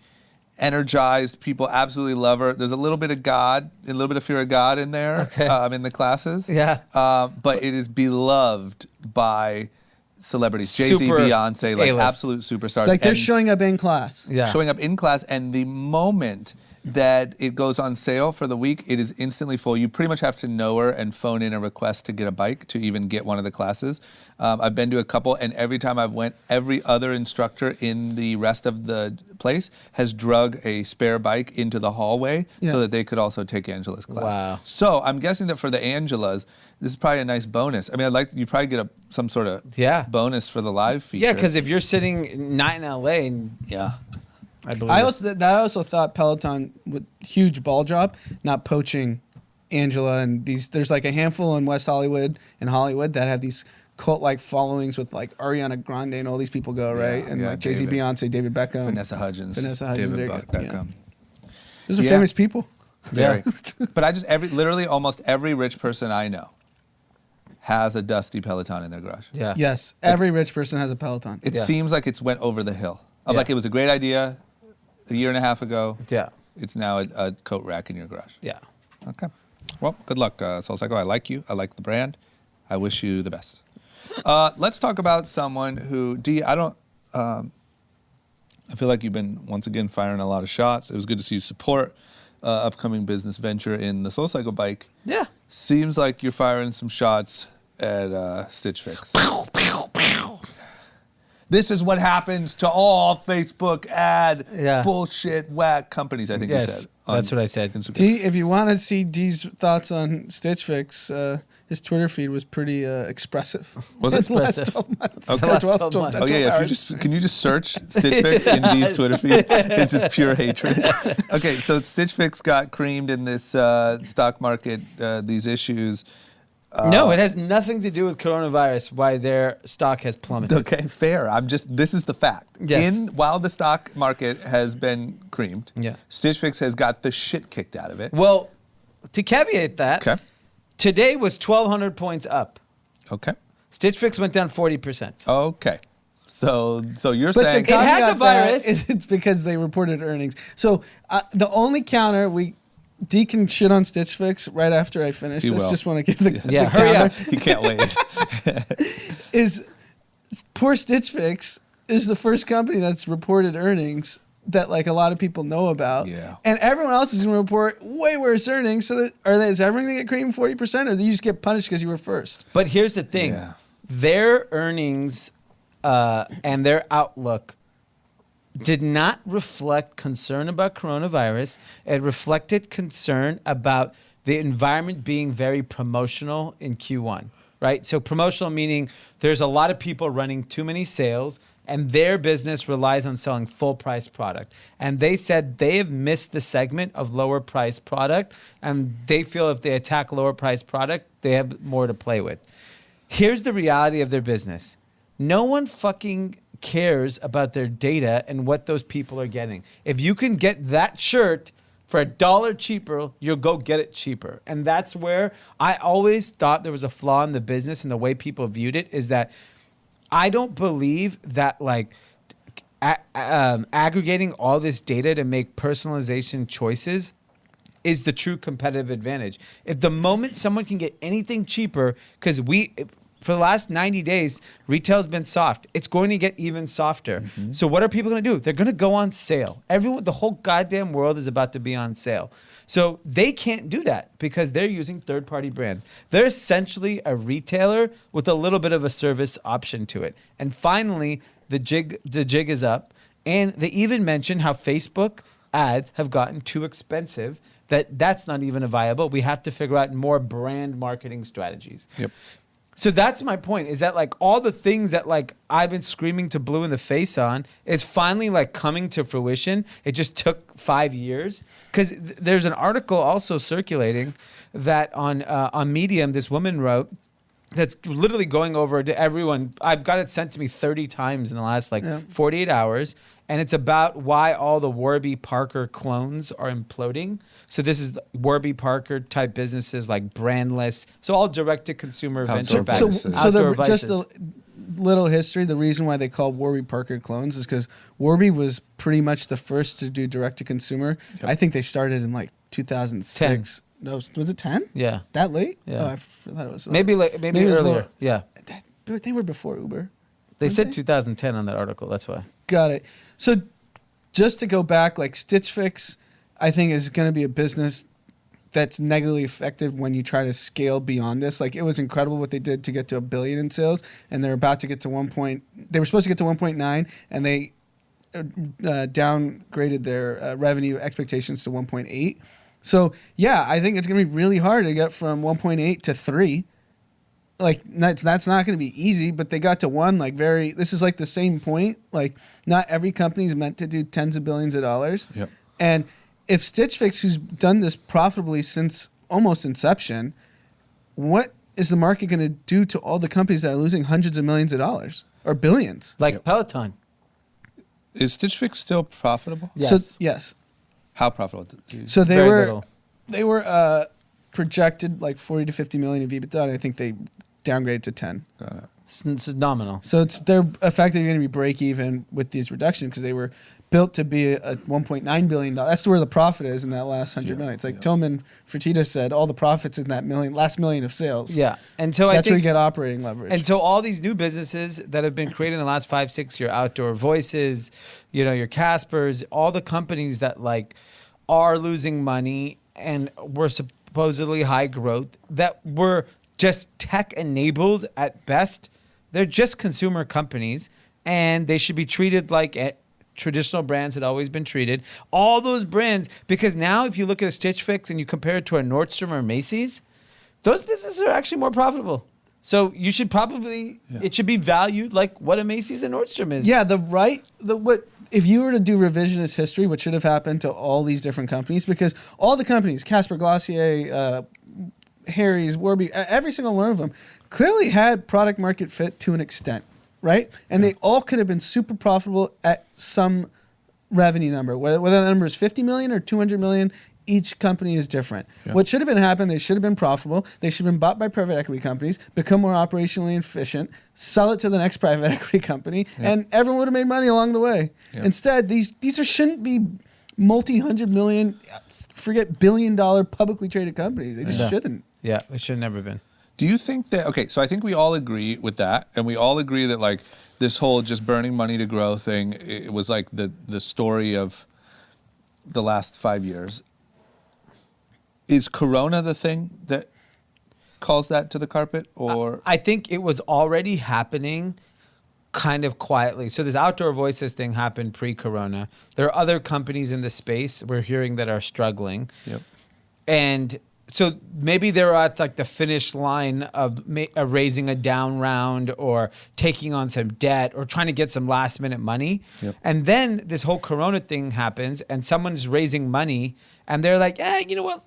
energized. People absolutely love her. There's a little bit of God, a little bit of fear of God in there in the classes. Yeah. But it is beloved by celebrities. Jay-Z, Super Beyonce, like A-list. absolute superstars. Like, they're And showing up in class. Yeah. showing up in class, and the moment that it goes on sale for the week, it is instantly full. You pretty much have to know her and phone in a request to get a bike to even get one of the classes. I've been to a couple, and every time I've went, every other instructor in the rest of the place has drug a spare bike into the hallway so that they could also take Angela's class. Wow. So I'm guessing that for the Angelas, this is probably a nice bonus. I mean, you probably get some sort of bonus for the live feature. Yeah, because if you're sitting not in LA, and I believe I also thought Peloton with huge ball drop, not poaching Angela and these. There's like a handful in West Hollywood and Hollywood that have these cult-like followings with like Ariana Grande and all these people go, right? And like Jay-Z, David. Beyonce, David Beckham, Vanessa Hudgens, there David you go. Beckham. Those are famous people. Very. But I just literally almost every rich person I know has a dusty Peloton in their garage. Yeah. Yes, every rich person has a Peloton. It seems like it's went over the hill. Like it was a great idea a year and a half ago. Yeah. It's now a coat rack in your garage. Yeah. Okay. Well, good luck, SoulCycle. I like you. I like the brand. I wish you the best. Let's talk about someone who, I feel like you've been, once again, firing a lot of shots. It was good to see you support upcoming business venture in the SoulCycle bike. Yeah. Seems like you're firing some shots at Stitch Fix. This is what happens to all Facebook ad bullshit whack companies, I think you said. That's what I said. Instagram. D, if you want to see D's thoughts on Stitch Fix, his Twitter feed was pretty expressive. Was it? In the last Expressive. 12 months. Okay. Or Last 12 12 months. Oh yeah, if hours. can you just search Stitch Fix in D's Twitter feed? It's just pure hatred. Okay, so Stitch Fix got creamed in this stock market, these issues. No, it has nothing to do with coronavirus, why their stock has plummeted. Okay, fair. This is the fact. Yes. While the stock market has been creamed, Stitch Fix has got the shit kicked out of it. Well, to caveat that, Okay. today was 1,200 points up. Okay. Stitch Fix went down 40%. Okay. So you're But saying to It has caveat a virus. that, it's because they reported earnings. So the only counter D can shit on Stitch Fix right after I finish He this. will. Just want to give the hurry counter. up. he can't wait. Is poor Stitch Fix is the first company that's reported earnings that like a lot of people know about. Yeah. And everyone else is going to report way worse earnings. So is everyone going to get creamed 40%, or do you just get punished because you were first? But here's the thing. Yeah. Their earnings and their outlook did not reflect concern about coronavirus. It reflected concern about the environment being very promotional in Q1, right? So promotional meaning there's a lot of people running too many sales, and their business relies on selling full price product. And they said they have missed the segment of lower price product, and they feel if they attack lower price product, they have more to play with. Here's the reality of their business. No one fucking cares about their data and what those people are getting. If you can get that shirt for $1 cheaper, you'll go get it cheaper. And that's where I always thought there was a flaw in the business and the way people viewed it is that I don't believe that like aggregating all this data to make personalization choices is the true competitive advantage. If the moment someone can get anything cheaper, because for the last 90 days, retail's been soft. It's going to get even softer. Mm-hmm. So what are people going to do? They're going to go on sale. The whole goddamn world is about to be on sale. So they can't do that because they're using third-party brands. They're essentially a retailer with a little bit of a service option to it. And finally, the jig is up. And they even mentioned how Facebook ads have gotten too expensive, that's not even viable. We have to figure out more brand marketing strategies. Yep. So that's my point, is that like all the things that like I've been screaming to blue in the face on is finally like coming to fruition. It just took 5 years. Because there's an article also circulating that on Medium, this woman wrote, that's literally going over to everyone. I've got it sent to me 30 times in the last 48 hours. And it's about why all the Warby Parker clones are imploding. So this is Warby Parker type businesses like brandless. So all direct to consumer venture back. Just a little history. The reason why they call Warby Parker clones is because Warby was pretty much the first to do direct to consumer. Yep. I think they started in like 2006. 10. No, was it 10? Yeah. That late? Yeah. Oh, I thought it was maybe earlier. Lower. Yeah. But they were before Uber. They said 2010 on that article. That's why. Got it. So just to go back, like Stitch Fix, I think is going to be a business that's negatively effective when you try to scale beyond this. Like it was incredible what they did to get to $1 billion in sales, and they're about to get to They were supposed to get to 1.9, and they downgraded their revenue expectations to 1.8. So yeah, I think it's going to be really hard to get from 1.8 to 3. Like that's not going to be easy, but they got to 1 like this is like the same point. Like not every company is meant to do tens of billions of dollars. Yep. And if Stitch Fix, who's done this profitably since almost inception, what is the market going to do to all the companies that are losing hundreds of millions of dollars or billions? Like Peloton. Is Stitch Fix still profitable? Yes. So, yes. How profitable? So they Very were little. They were projected like 40 to 50 million of EBITDA, and I think they downgraded to 10. Got it. It's nominal. So they're effectively going to be break even with these reductions because they were built to be a $1.9 billion. That's where the profit is in that last 100 million. It's like Tillman Fertitta said, all the profits in that last million of sales. Yeah. And so that's where you get operating leverage. And so all these new businesses that have been created in the last 5-6 years, Outdoor Voices, your Caspers, all the companies that like are losing money and were supposedly high growth, that were just tech enabled at best, they're just consumer companies, and they should be treated like traditional brands had always been treated. All those brands, because now if you look at a Stitch Fix and you compare it to a Nordstrom or Macy's, those businesses are actually more profitable. So you should probably, it should be valued like what a Macy's and Nordstrom is. Yeah, if you were to do revisionist history, what should have happened to all these different companies, because all the companies, Casper Glossier, Harry's, Warby, every single one of them clearly had product market fit to an extent, right? And they all could have been super profitable at some revenue number, whether the number is 50 million or 200 million. Each company is different. Yeah. What should have been happened, they should have been profitable. They should have been bought by private equity companies, become more operationally efficient, sell it to the next private equity company, and everyone would have made money along the way. Yeah. Instead, these shouldn't be multi-hundred million, forget billion-dollar publicly traded companies. They just shouldn't. Yeah, it should have never been. Do you think that, okay, so I think we all agree with that, and we all agree that like this whole just burning money to grow thing, it was like the story of the last 5 years. Is Corona the thing that calls that to the carpet, or? I think it was already happening kind of quietly. So this outdoor voices thing happened pre-corona. There are other companies in the space we're hearing that are struggling. Yep. And so maybe they're at like the finish line of raising a down round or taking on some debt or trying to get some last minute money. Yep. And then this whole corona thing happens and someone's raising money and they're like, you know what?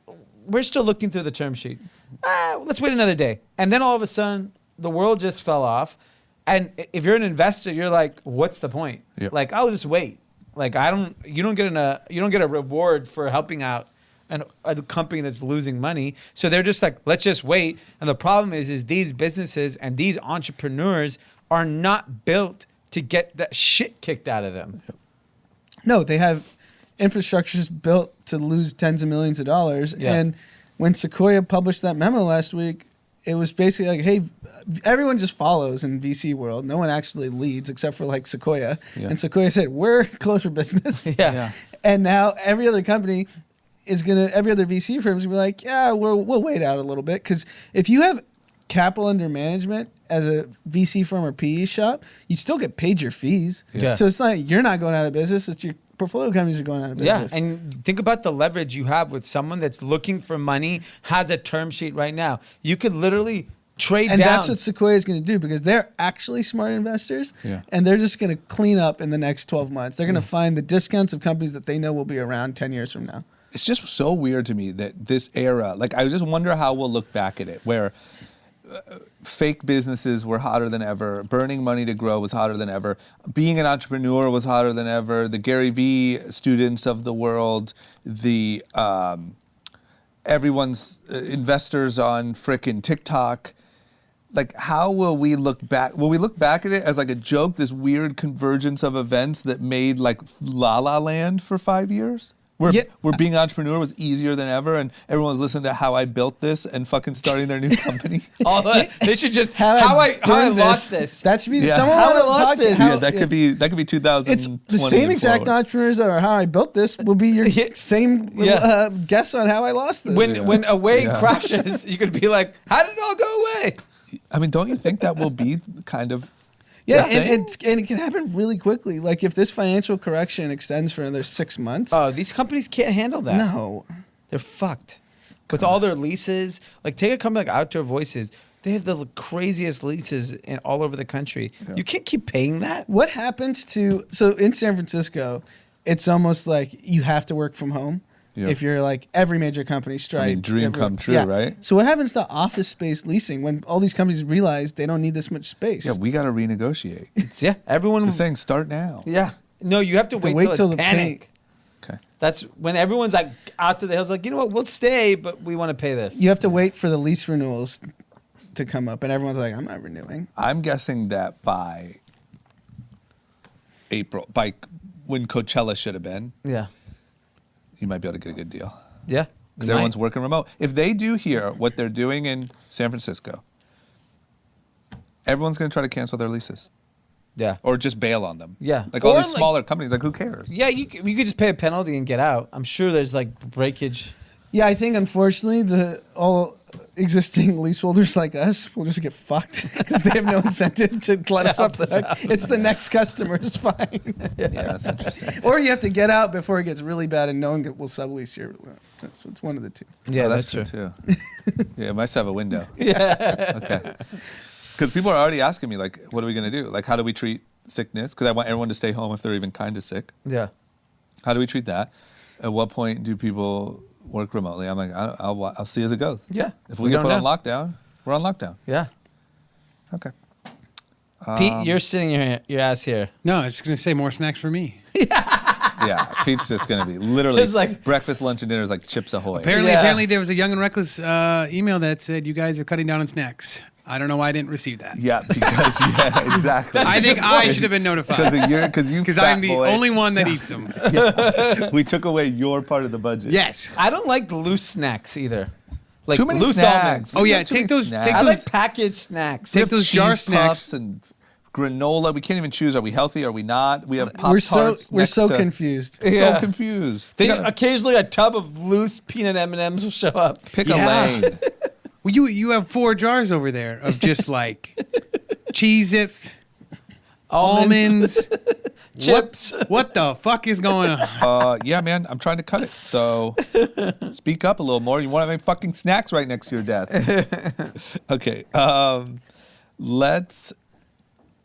We're still looking through the term sheet. Let's wait another day. And then all of a sudden the world just fell off. And if you're an investor, you're like, what's the point? Yep. Like, I'll just wait. Like, you don't get a reward for helping out a company that's losing money. So they're just like, let's just wait. And the problem is these businesses and these entrepreneurs are not built to get that shit kicked out of them. Yep. No, they have infrastructures built to lose tens of millions of dollars. Yeah. And when Sequoia published that memo last week, it was basically like, hey, everyone just follows in VC world. No one actually leads except for like Sequoia. Yeah. And Sequoia said, we're closed for business. Yeah. And now every other company every other VC firm is going to be like, yeah, we'll wait out a little bit. Because if you have capital under management as a VC firm or PE shop, you still get paid your fees. Yeah. So it's not like you're not going out of business. It's your portfolio companies are going out of business. Yeah, and think about the leverage you have with someone that's looking for money, has a term sheet right now. You could literally trade And down. that's what Sequoia is going to do because they're actually smart investors. Yeah. And they're just going to clean up in the next 12 months. They're going to find the discounts of companies that they know will be around 10 years from now. It's just so weird to me that this era, like I just wonder how we'll look back at it, where fake businesses were hotter than ever, burning money to grow was hotter than ever, being an entrepreneur was hotter than ever, the Gary Vee students of the world, the everyone's investors on frickin' TikTok. Like, how will we look back? Will we look back at it as like a joke, this weird convergence of events that made like La La Land for 5 years? Where being an entrepreneur was easier than ever, and everyone's listening to How I Built This and fucking starting their new company. They should just How I lost this. That should be Yeah. someone How on I a lost podcast- this. how- Yeah, that could be 2020. It's the same exact forward. entrepreneurs that are How I Built This will be your same guess on How I Lost This. When a wave Yeah. crashes, you could be like, how did it all go away? I mean, don't you think that will be kind of Yeah, the thing? and it can happen really quickly. Like if this financial correction extends for another 6 months. Oh, these companies can't handle that. No. They're fucked. With all their leases, like take a company like Outdoor Voices, they have the craziest leases all over the country. Yeah. You can't keep paying that. What happens so in San Francisco, it's almost like you have to work from home. Yeah. If you're like every major company strike. dream come true, right? So what happens to office space leasing when all these companies realize they don't need this much space? Yeah, we got to renegotiate. Yeah, everyone. They're saying start now. Yeah. No, you have to wait till it's panic. Okay. That's when everyone's like out to the hills, like, you know what, we'll stay, but we want to pay this. You have to wait for the lease renewals to come up, and everyone's like, I'm not renewing. I'm guessing that by April, by when Coachella should have been, Yeah. you might be able to get a good deal. Yeah. Because everyone's working remote. If they do here what they're doing in San Francisco, everyone's going to try to cancel their leases Yeah. or just bail on them. Yeah. Like all Or these smaller companies, like who cares? Yeah, you could just pay a penalty and get out. I'm sure there's like breakage. Yeah, I think unfortunately all existing leaseholders like us will just get fucked because they have no incentive to let us off the hook. It's the next customer's fine. Yeah, that's interesting. Or you have to get out before it gets really bad and no one will sublease your. So it's one of the two. Yeah, Oh, that's true too. Yeah, it might have a window. Yeah. Okay. Because people are already asking me, like, what are we going to do? Like, how do we treat sickness? Because I want everyone to stay home if they're even kind of sick. Yeah. How do we treat that? At what point do people work remotely? I'm like, I'll see as it goes. Yeah. If we get put on lockdown, we're on lockdown. Yeah. Okay. Pete, you're sitting your ass here. No, I was just going to say more snacks for me. Yeah, Pete's just going to be literally It's like- breakfast, lunch, and dinner is like Chips Ahoy. Apparently there was a Young and Reckless email that said you guys are cutting down on snacks. I don't know why I didn't receive that. Yeah, because, yeah, exactly. I think I should have been notified. Because I'm the only one that eats them. Yeah. We took away your part of the budget. Yes. I don't like loose snacks either. Like Too many loose snacks. almonds. Oh yeah, Too many take those. snacks. Take I those. like packaged snacks. Take those jar cheese snacks. puffs and granola. We can't even choose. Are we healthy? Are we not? We have Pop We're so Tarts. confused. Yeah. So confused. Then You gotta occasionally a tub of loose peanut M&Ms will show up. pick Yeah. a lane. Well, you have 4 jars over there of just like cheese zips, almonds, chips. What the fuck is going on? Yeah, man, I'm trying to cut it. So speak up a little more. You want to make fucking snacks right next to your desk. Okay. Let's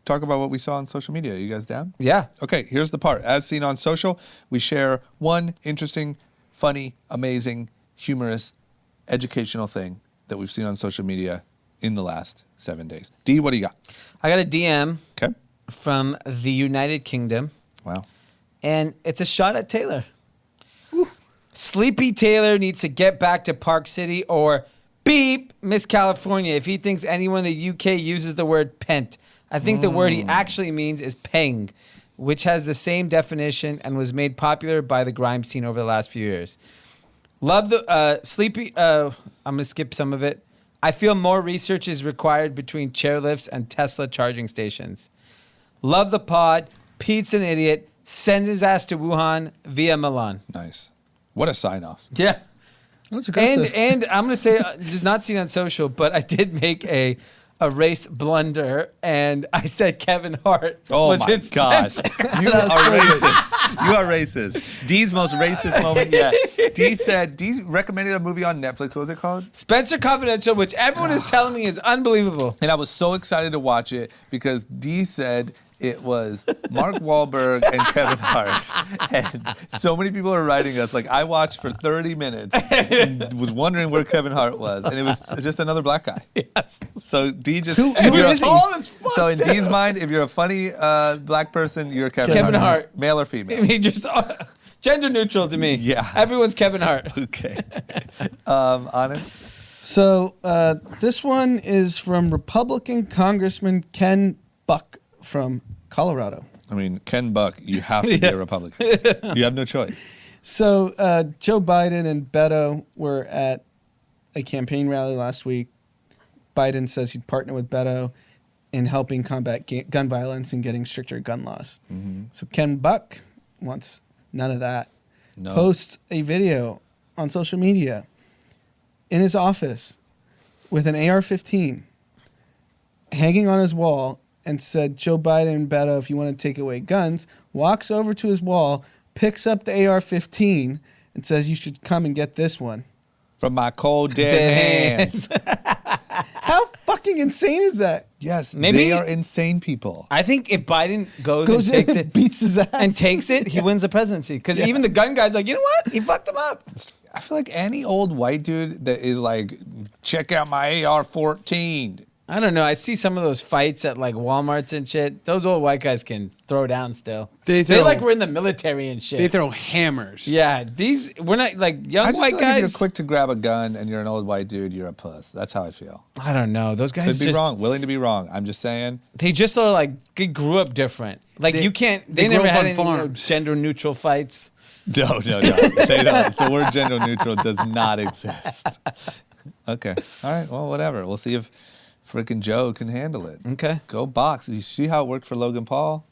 talk about what we saw on social media. You guys down? Yeah. Okay, here's the part. As seen on social, we share one interesting, funny, amazing, humorous, educational thing that we've seen on social media in the last 7 days. D, what do you got? I got a DM Okay. from the United Kingdom, Wow. and it's a shot at Taylor. Sleepy Taylor needs to get back to Park City or beep Miss California if he thinks anyone in the UK uses the word pent. I think the word he actually means is peng, which has the same definition and was made popular by the grime scene over the last few years. Love the Sleepy. I'm going to skip some of it. I feel more research is required between chairlifts and Tesla charging stations. Love the pod. Pete's an idiot. Sends his ass to Wuhan via Milan. Nice. What a sign off. Yeah. That's aggressive. And I'm going to say, this is not seen on social, but I did make a race blunder, and I said Kevin Hart was my in God. Spencer. You are racist. You are racist. D's most racist moment yet. D recommended a movie on Netflix. What was it called? Spencer Confidential, which everyone is telling me is unbelievable. And I was so excited to watch it because D said it was Mark Wahlberg and Kevin Hart. And so many people are writing us. Like, I watched for 30 minutes and was wondering where Kevin Hart was. And it was just another black guy. Yes. So D just... It if you're was tall as fuck. So in D's mind, if you're a funny black person, you're Kevin Hart. Male or I female? mean, just gender neutral to me. Yeah. Everyone's Kevin Hart. Okay. Anand? So this one is from Republican Congressman Ken Buck from Colorado. I mean, Ken Buck, you have to be a Republican. You have no choice. So Joe Biden and Beto were at a campaign rally last week. Biden says he'd partner with Beto in helping combat gun violence and getting stricter gun laws. Mm-hmm. So Ken Buck wants none of that. No. Posts a video on social media in his office with an AR-15 hanging on his wall and said, Joe Biden and Beto, if you want to take away guns, walks over to his wall, picks up the AR-15 and says, you should come and get this one. From my cold dead hands. How fucking insane is that? Yes, Maybe- they are insane people. I think if Biden goes Goes and in takes and it beats his ass. and takes it, he wins the presidency. Because even the gun guy's like, you know what? He fucked him up. I feel like any old white dude that is like, check out my AR-14. I don't know. I see some of those fights at like Walmarts and shit. Those old white guys can throw down still. They They throw- like we're in the military and shit. They throw hammers. Yeah, we're not like young I just white feel like if you're guys. quick to grab a gun and you're an old white dude, you're a puss. That's how I feel. I don't know. Those guys Could be just wrong. Willing to be wrong. I'm just saying. they just are like they grew up different. Like They- you can't. they They grew never up had on any farms. gender neutral fights. No. They don't. The word gender neutral does not exist. Okay. All right. Well, whatever. We'll see if freaking Joe can handle it. Okay. Go box. You see how it worked for Logan Paul?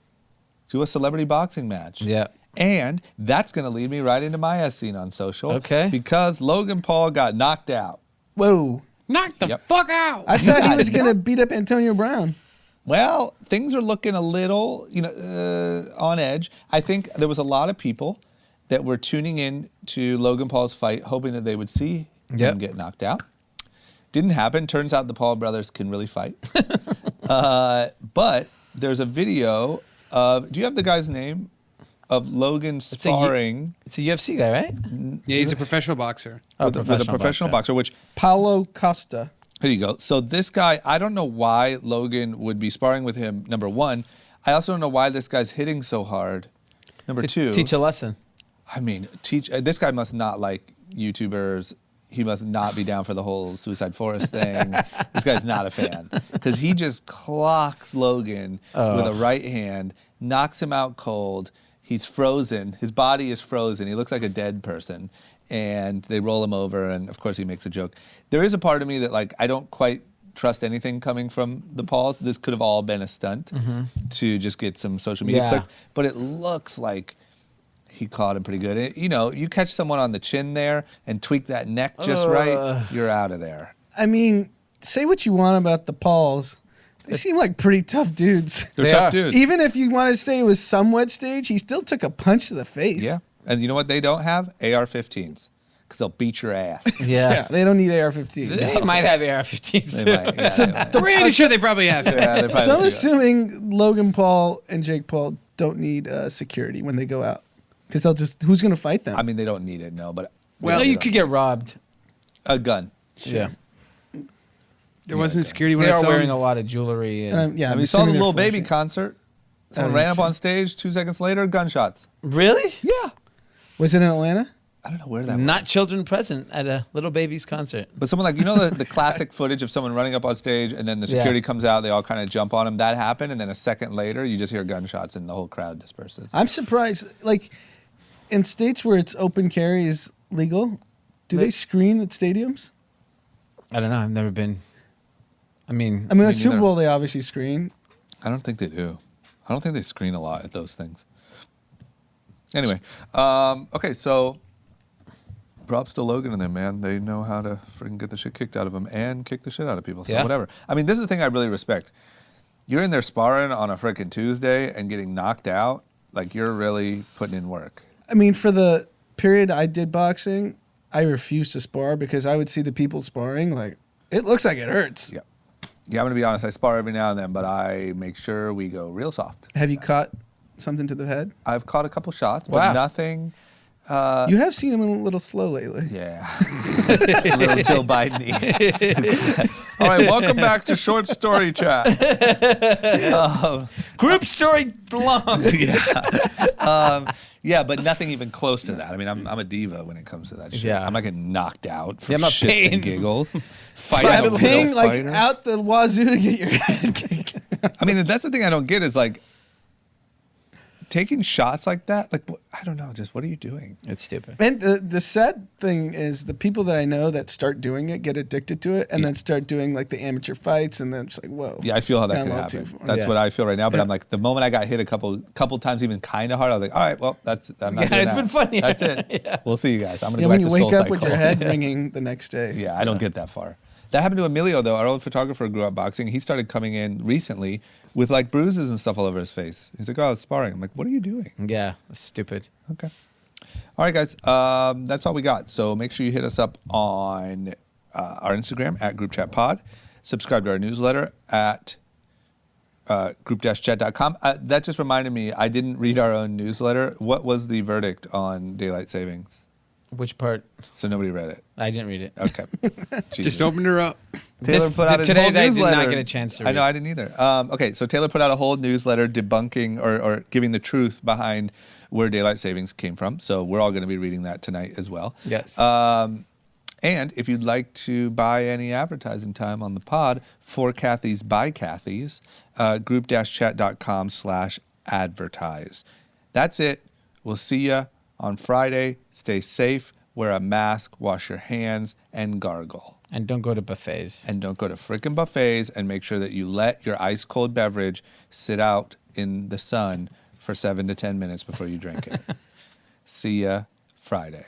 Do a celebrity boxing match. Yeah. And that's going to lead me right into my S scene on social. Okay. Because Logan Paul got knocked out. Whoa. Knock the Yep. fuck out. I thought he was going to beat up Antonio Brown. Well, things are looking a little, on edge. I think there was a lot of people that were tuning in to Logan Paul's fight, hoping that they would see Yep. him get knocked out. Didn't happen. Turns out the Paul brothers can really fight. But there's a video of, do you have the guy's name? Of Logan sparring It's a UFC guy, right? Yeah, he's a professional boxer. with a professional boxer, which, Paulo Costa. here you go. So this guy, I don't know why Logan would be sparring with him, number one. I also don't know why this guy's hitting so hard. Number two. Teach a lesson. I mean, this guy must not like YouTubers. He must not be down for the whole Suicide Forest thing. This guy's not a fan. Because he just clocks Logan with a right hand, knocks him out cold. He's frozen. His body is frozen. He looks like a dead person. And they roll him over, and of course he makes a joke. There is a part of me that, like, I don't quite trust anything coming from the Pauls. This could have all been a stunt to just get some social media Yeah. clicks. But it looks like he caught him pretty good. You catch someone on the chin there and tweak that neck just right, you're out of there. I mean, say what you want about the Pauls. They seem like pretty tough dudes. They're They tough are. dudes. Even if you want to say it was somewhat staged, he still took a punch to the face. Yeah. And you know what they don't have? AR-15s. Because they'll beat your ass. Yeah, they don't need AR-15. They might have AR-15s They too. might. Yeah, they might. Pretty sure they probably have. Yeah, they probably So I'm do. assuming Logan Paul and Jake Paul don't need security when they go out. Because they'll just, who's going to fight them? I mean, they don't need it, no. But Well, they you don't. could get robbed. A gun. Yeah. There wasn't security when They I are saw wearing him. a lot of jewelry. And Yeah, I I'm mean, you saw the assuming they're Little Baby flashing. concert. Someone Oh, ran up shit. on stage. 2 seconds later, gunshots. Really? Yeah. Was it in Atlanta? I don't know where that was. Not children present at a Little Baby's concert. But someone like, you know the classic footage of someone running up on stage and then the security comes out, they all kind of jump on him. That happened, and then a second later, you just hear gunshots and the whole crowd disperses. I'm surprised. Like, in states where it's open carry is legal, do they screen at stadiums? I don't know. I've never been. I mean, I mean, Me at Super neither. Bowl, they obviously screen. I don't think they do. I don't think they screen a lot at those things. Anyway, okay, so props to Logan and them, man. They know how to freaking get the shit kicked out of them and kick the shit out of people. So Yeah. whatever. I mean, this is the thing I really respect. You're in there sparring on a freaking Tuesday and getting knocked out. Like, you're really putting in work. I mean, for the period I did boxing, I refused to spar because I would see the people sparring. Like, it looks like it hurts. Yeah. Yeah, I'm going to be honest. I spar every now and then, but I make sure we go real soft. Have you caught something to the head? I've caught a couple shots, but Wow. nothing. You have seen him a little slow lately. Yeah. A little Joe Biden. All right, welcome back to Short Story Chat. group story long. Yeah, but nothing even close to that. I mean, I'm a diva when it comes to that shit. Yeah. I'm not getting knocked out for Yeah, I'm not shits paying. and giggles. Fight Try a to real ping like fighter. out the wazoo to get your head kicked. I mean, that's the thing I don't get is like taking shots like that. Like, I don't know, just what are you doing? It's stupid. And the sad thing is the people that I know that start doing it get addicted to it and then start doing like the amateur fights and then it's like, whoa. Yeah, I feel how that Gone could a little happen. too far. That's Yeah. what I feel right now. But Yeah. I'm like, the moment I got hit a couple times, even kind of hard, I was like, all right, well, I'm not Yeah, doing it's that. been funny. That's it. We'll see you guys. I'm gonna Yeah, go when back you to wake up with SoulCycle. your head ringing the next day. Yeah, I don't get that far. That happened to Emilio, though. Our old photographer grew up boxing. He started coming in recently with like bruises and stuff all over his face. He's like, oh, it's sparring. I'm like, what are you doing? Yeah, that's stupid. Okay. All right, guys. That's all we got. So make sure you hit us up on our Instagram at GroupChatPod. Subscribe to our newsletter at group-chat.com. That just reminded me, I didn't read our own newsletter. What was the verdict on daylight savings? Which part? So nobody read it. I didn't read it. Okay. Just Jesus. opened her up. Taylor put out his today's whole I did not newsletter. get a chance to I know, read. I didn't either. Okay, so Taylor put out a whole newsletter debunking or giving the truth behind where daylight savings came from. So we're all going to be reading that tonight as well. Yes. And if you'd like to buy any advertising time on the pod for Kathy's by Kathy's, group-chat.com/advertise. That's it. We'll see you on Friday. Stay safe. Wear a mask, wash your hands, and gargle. And don't go to buffets. And don't go to frickin' buffets, and make sure that you let your ice cold beverage sit out in the sun for 7 to 10 minutes before you drink it. See ya Friday.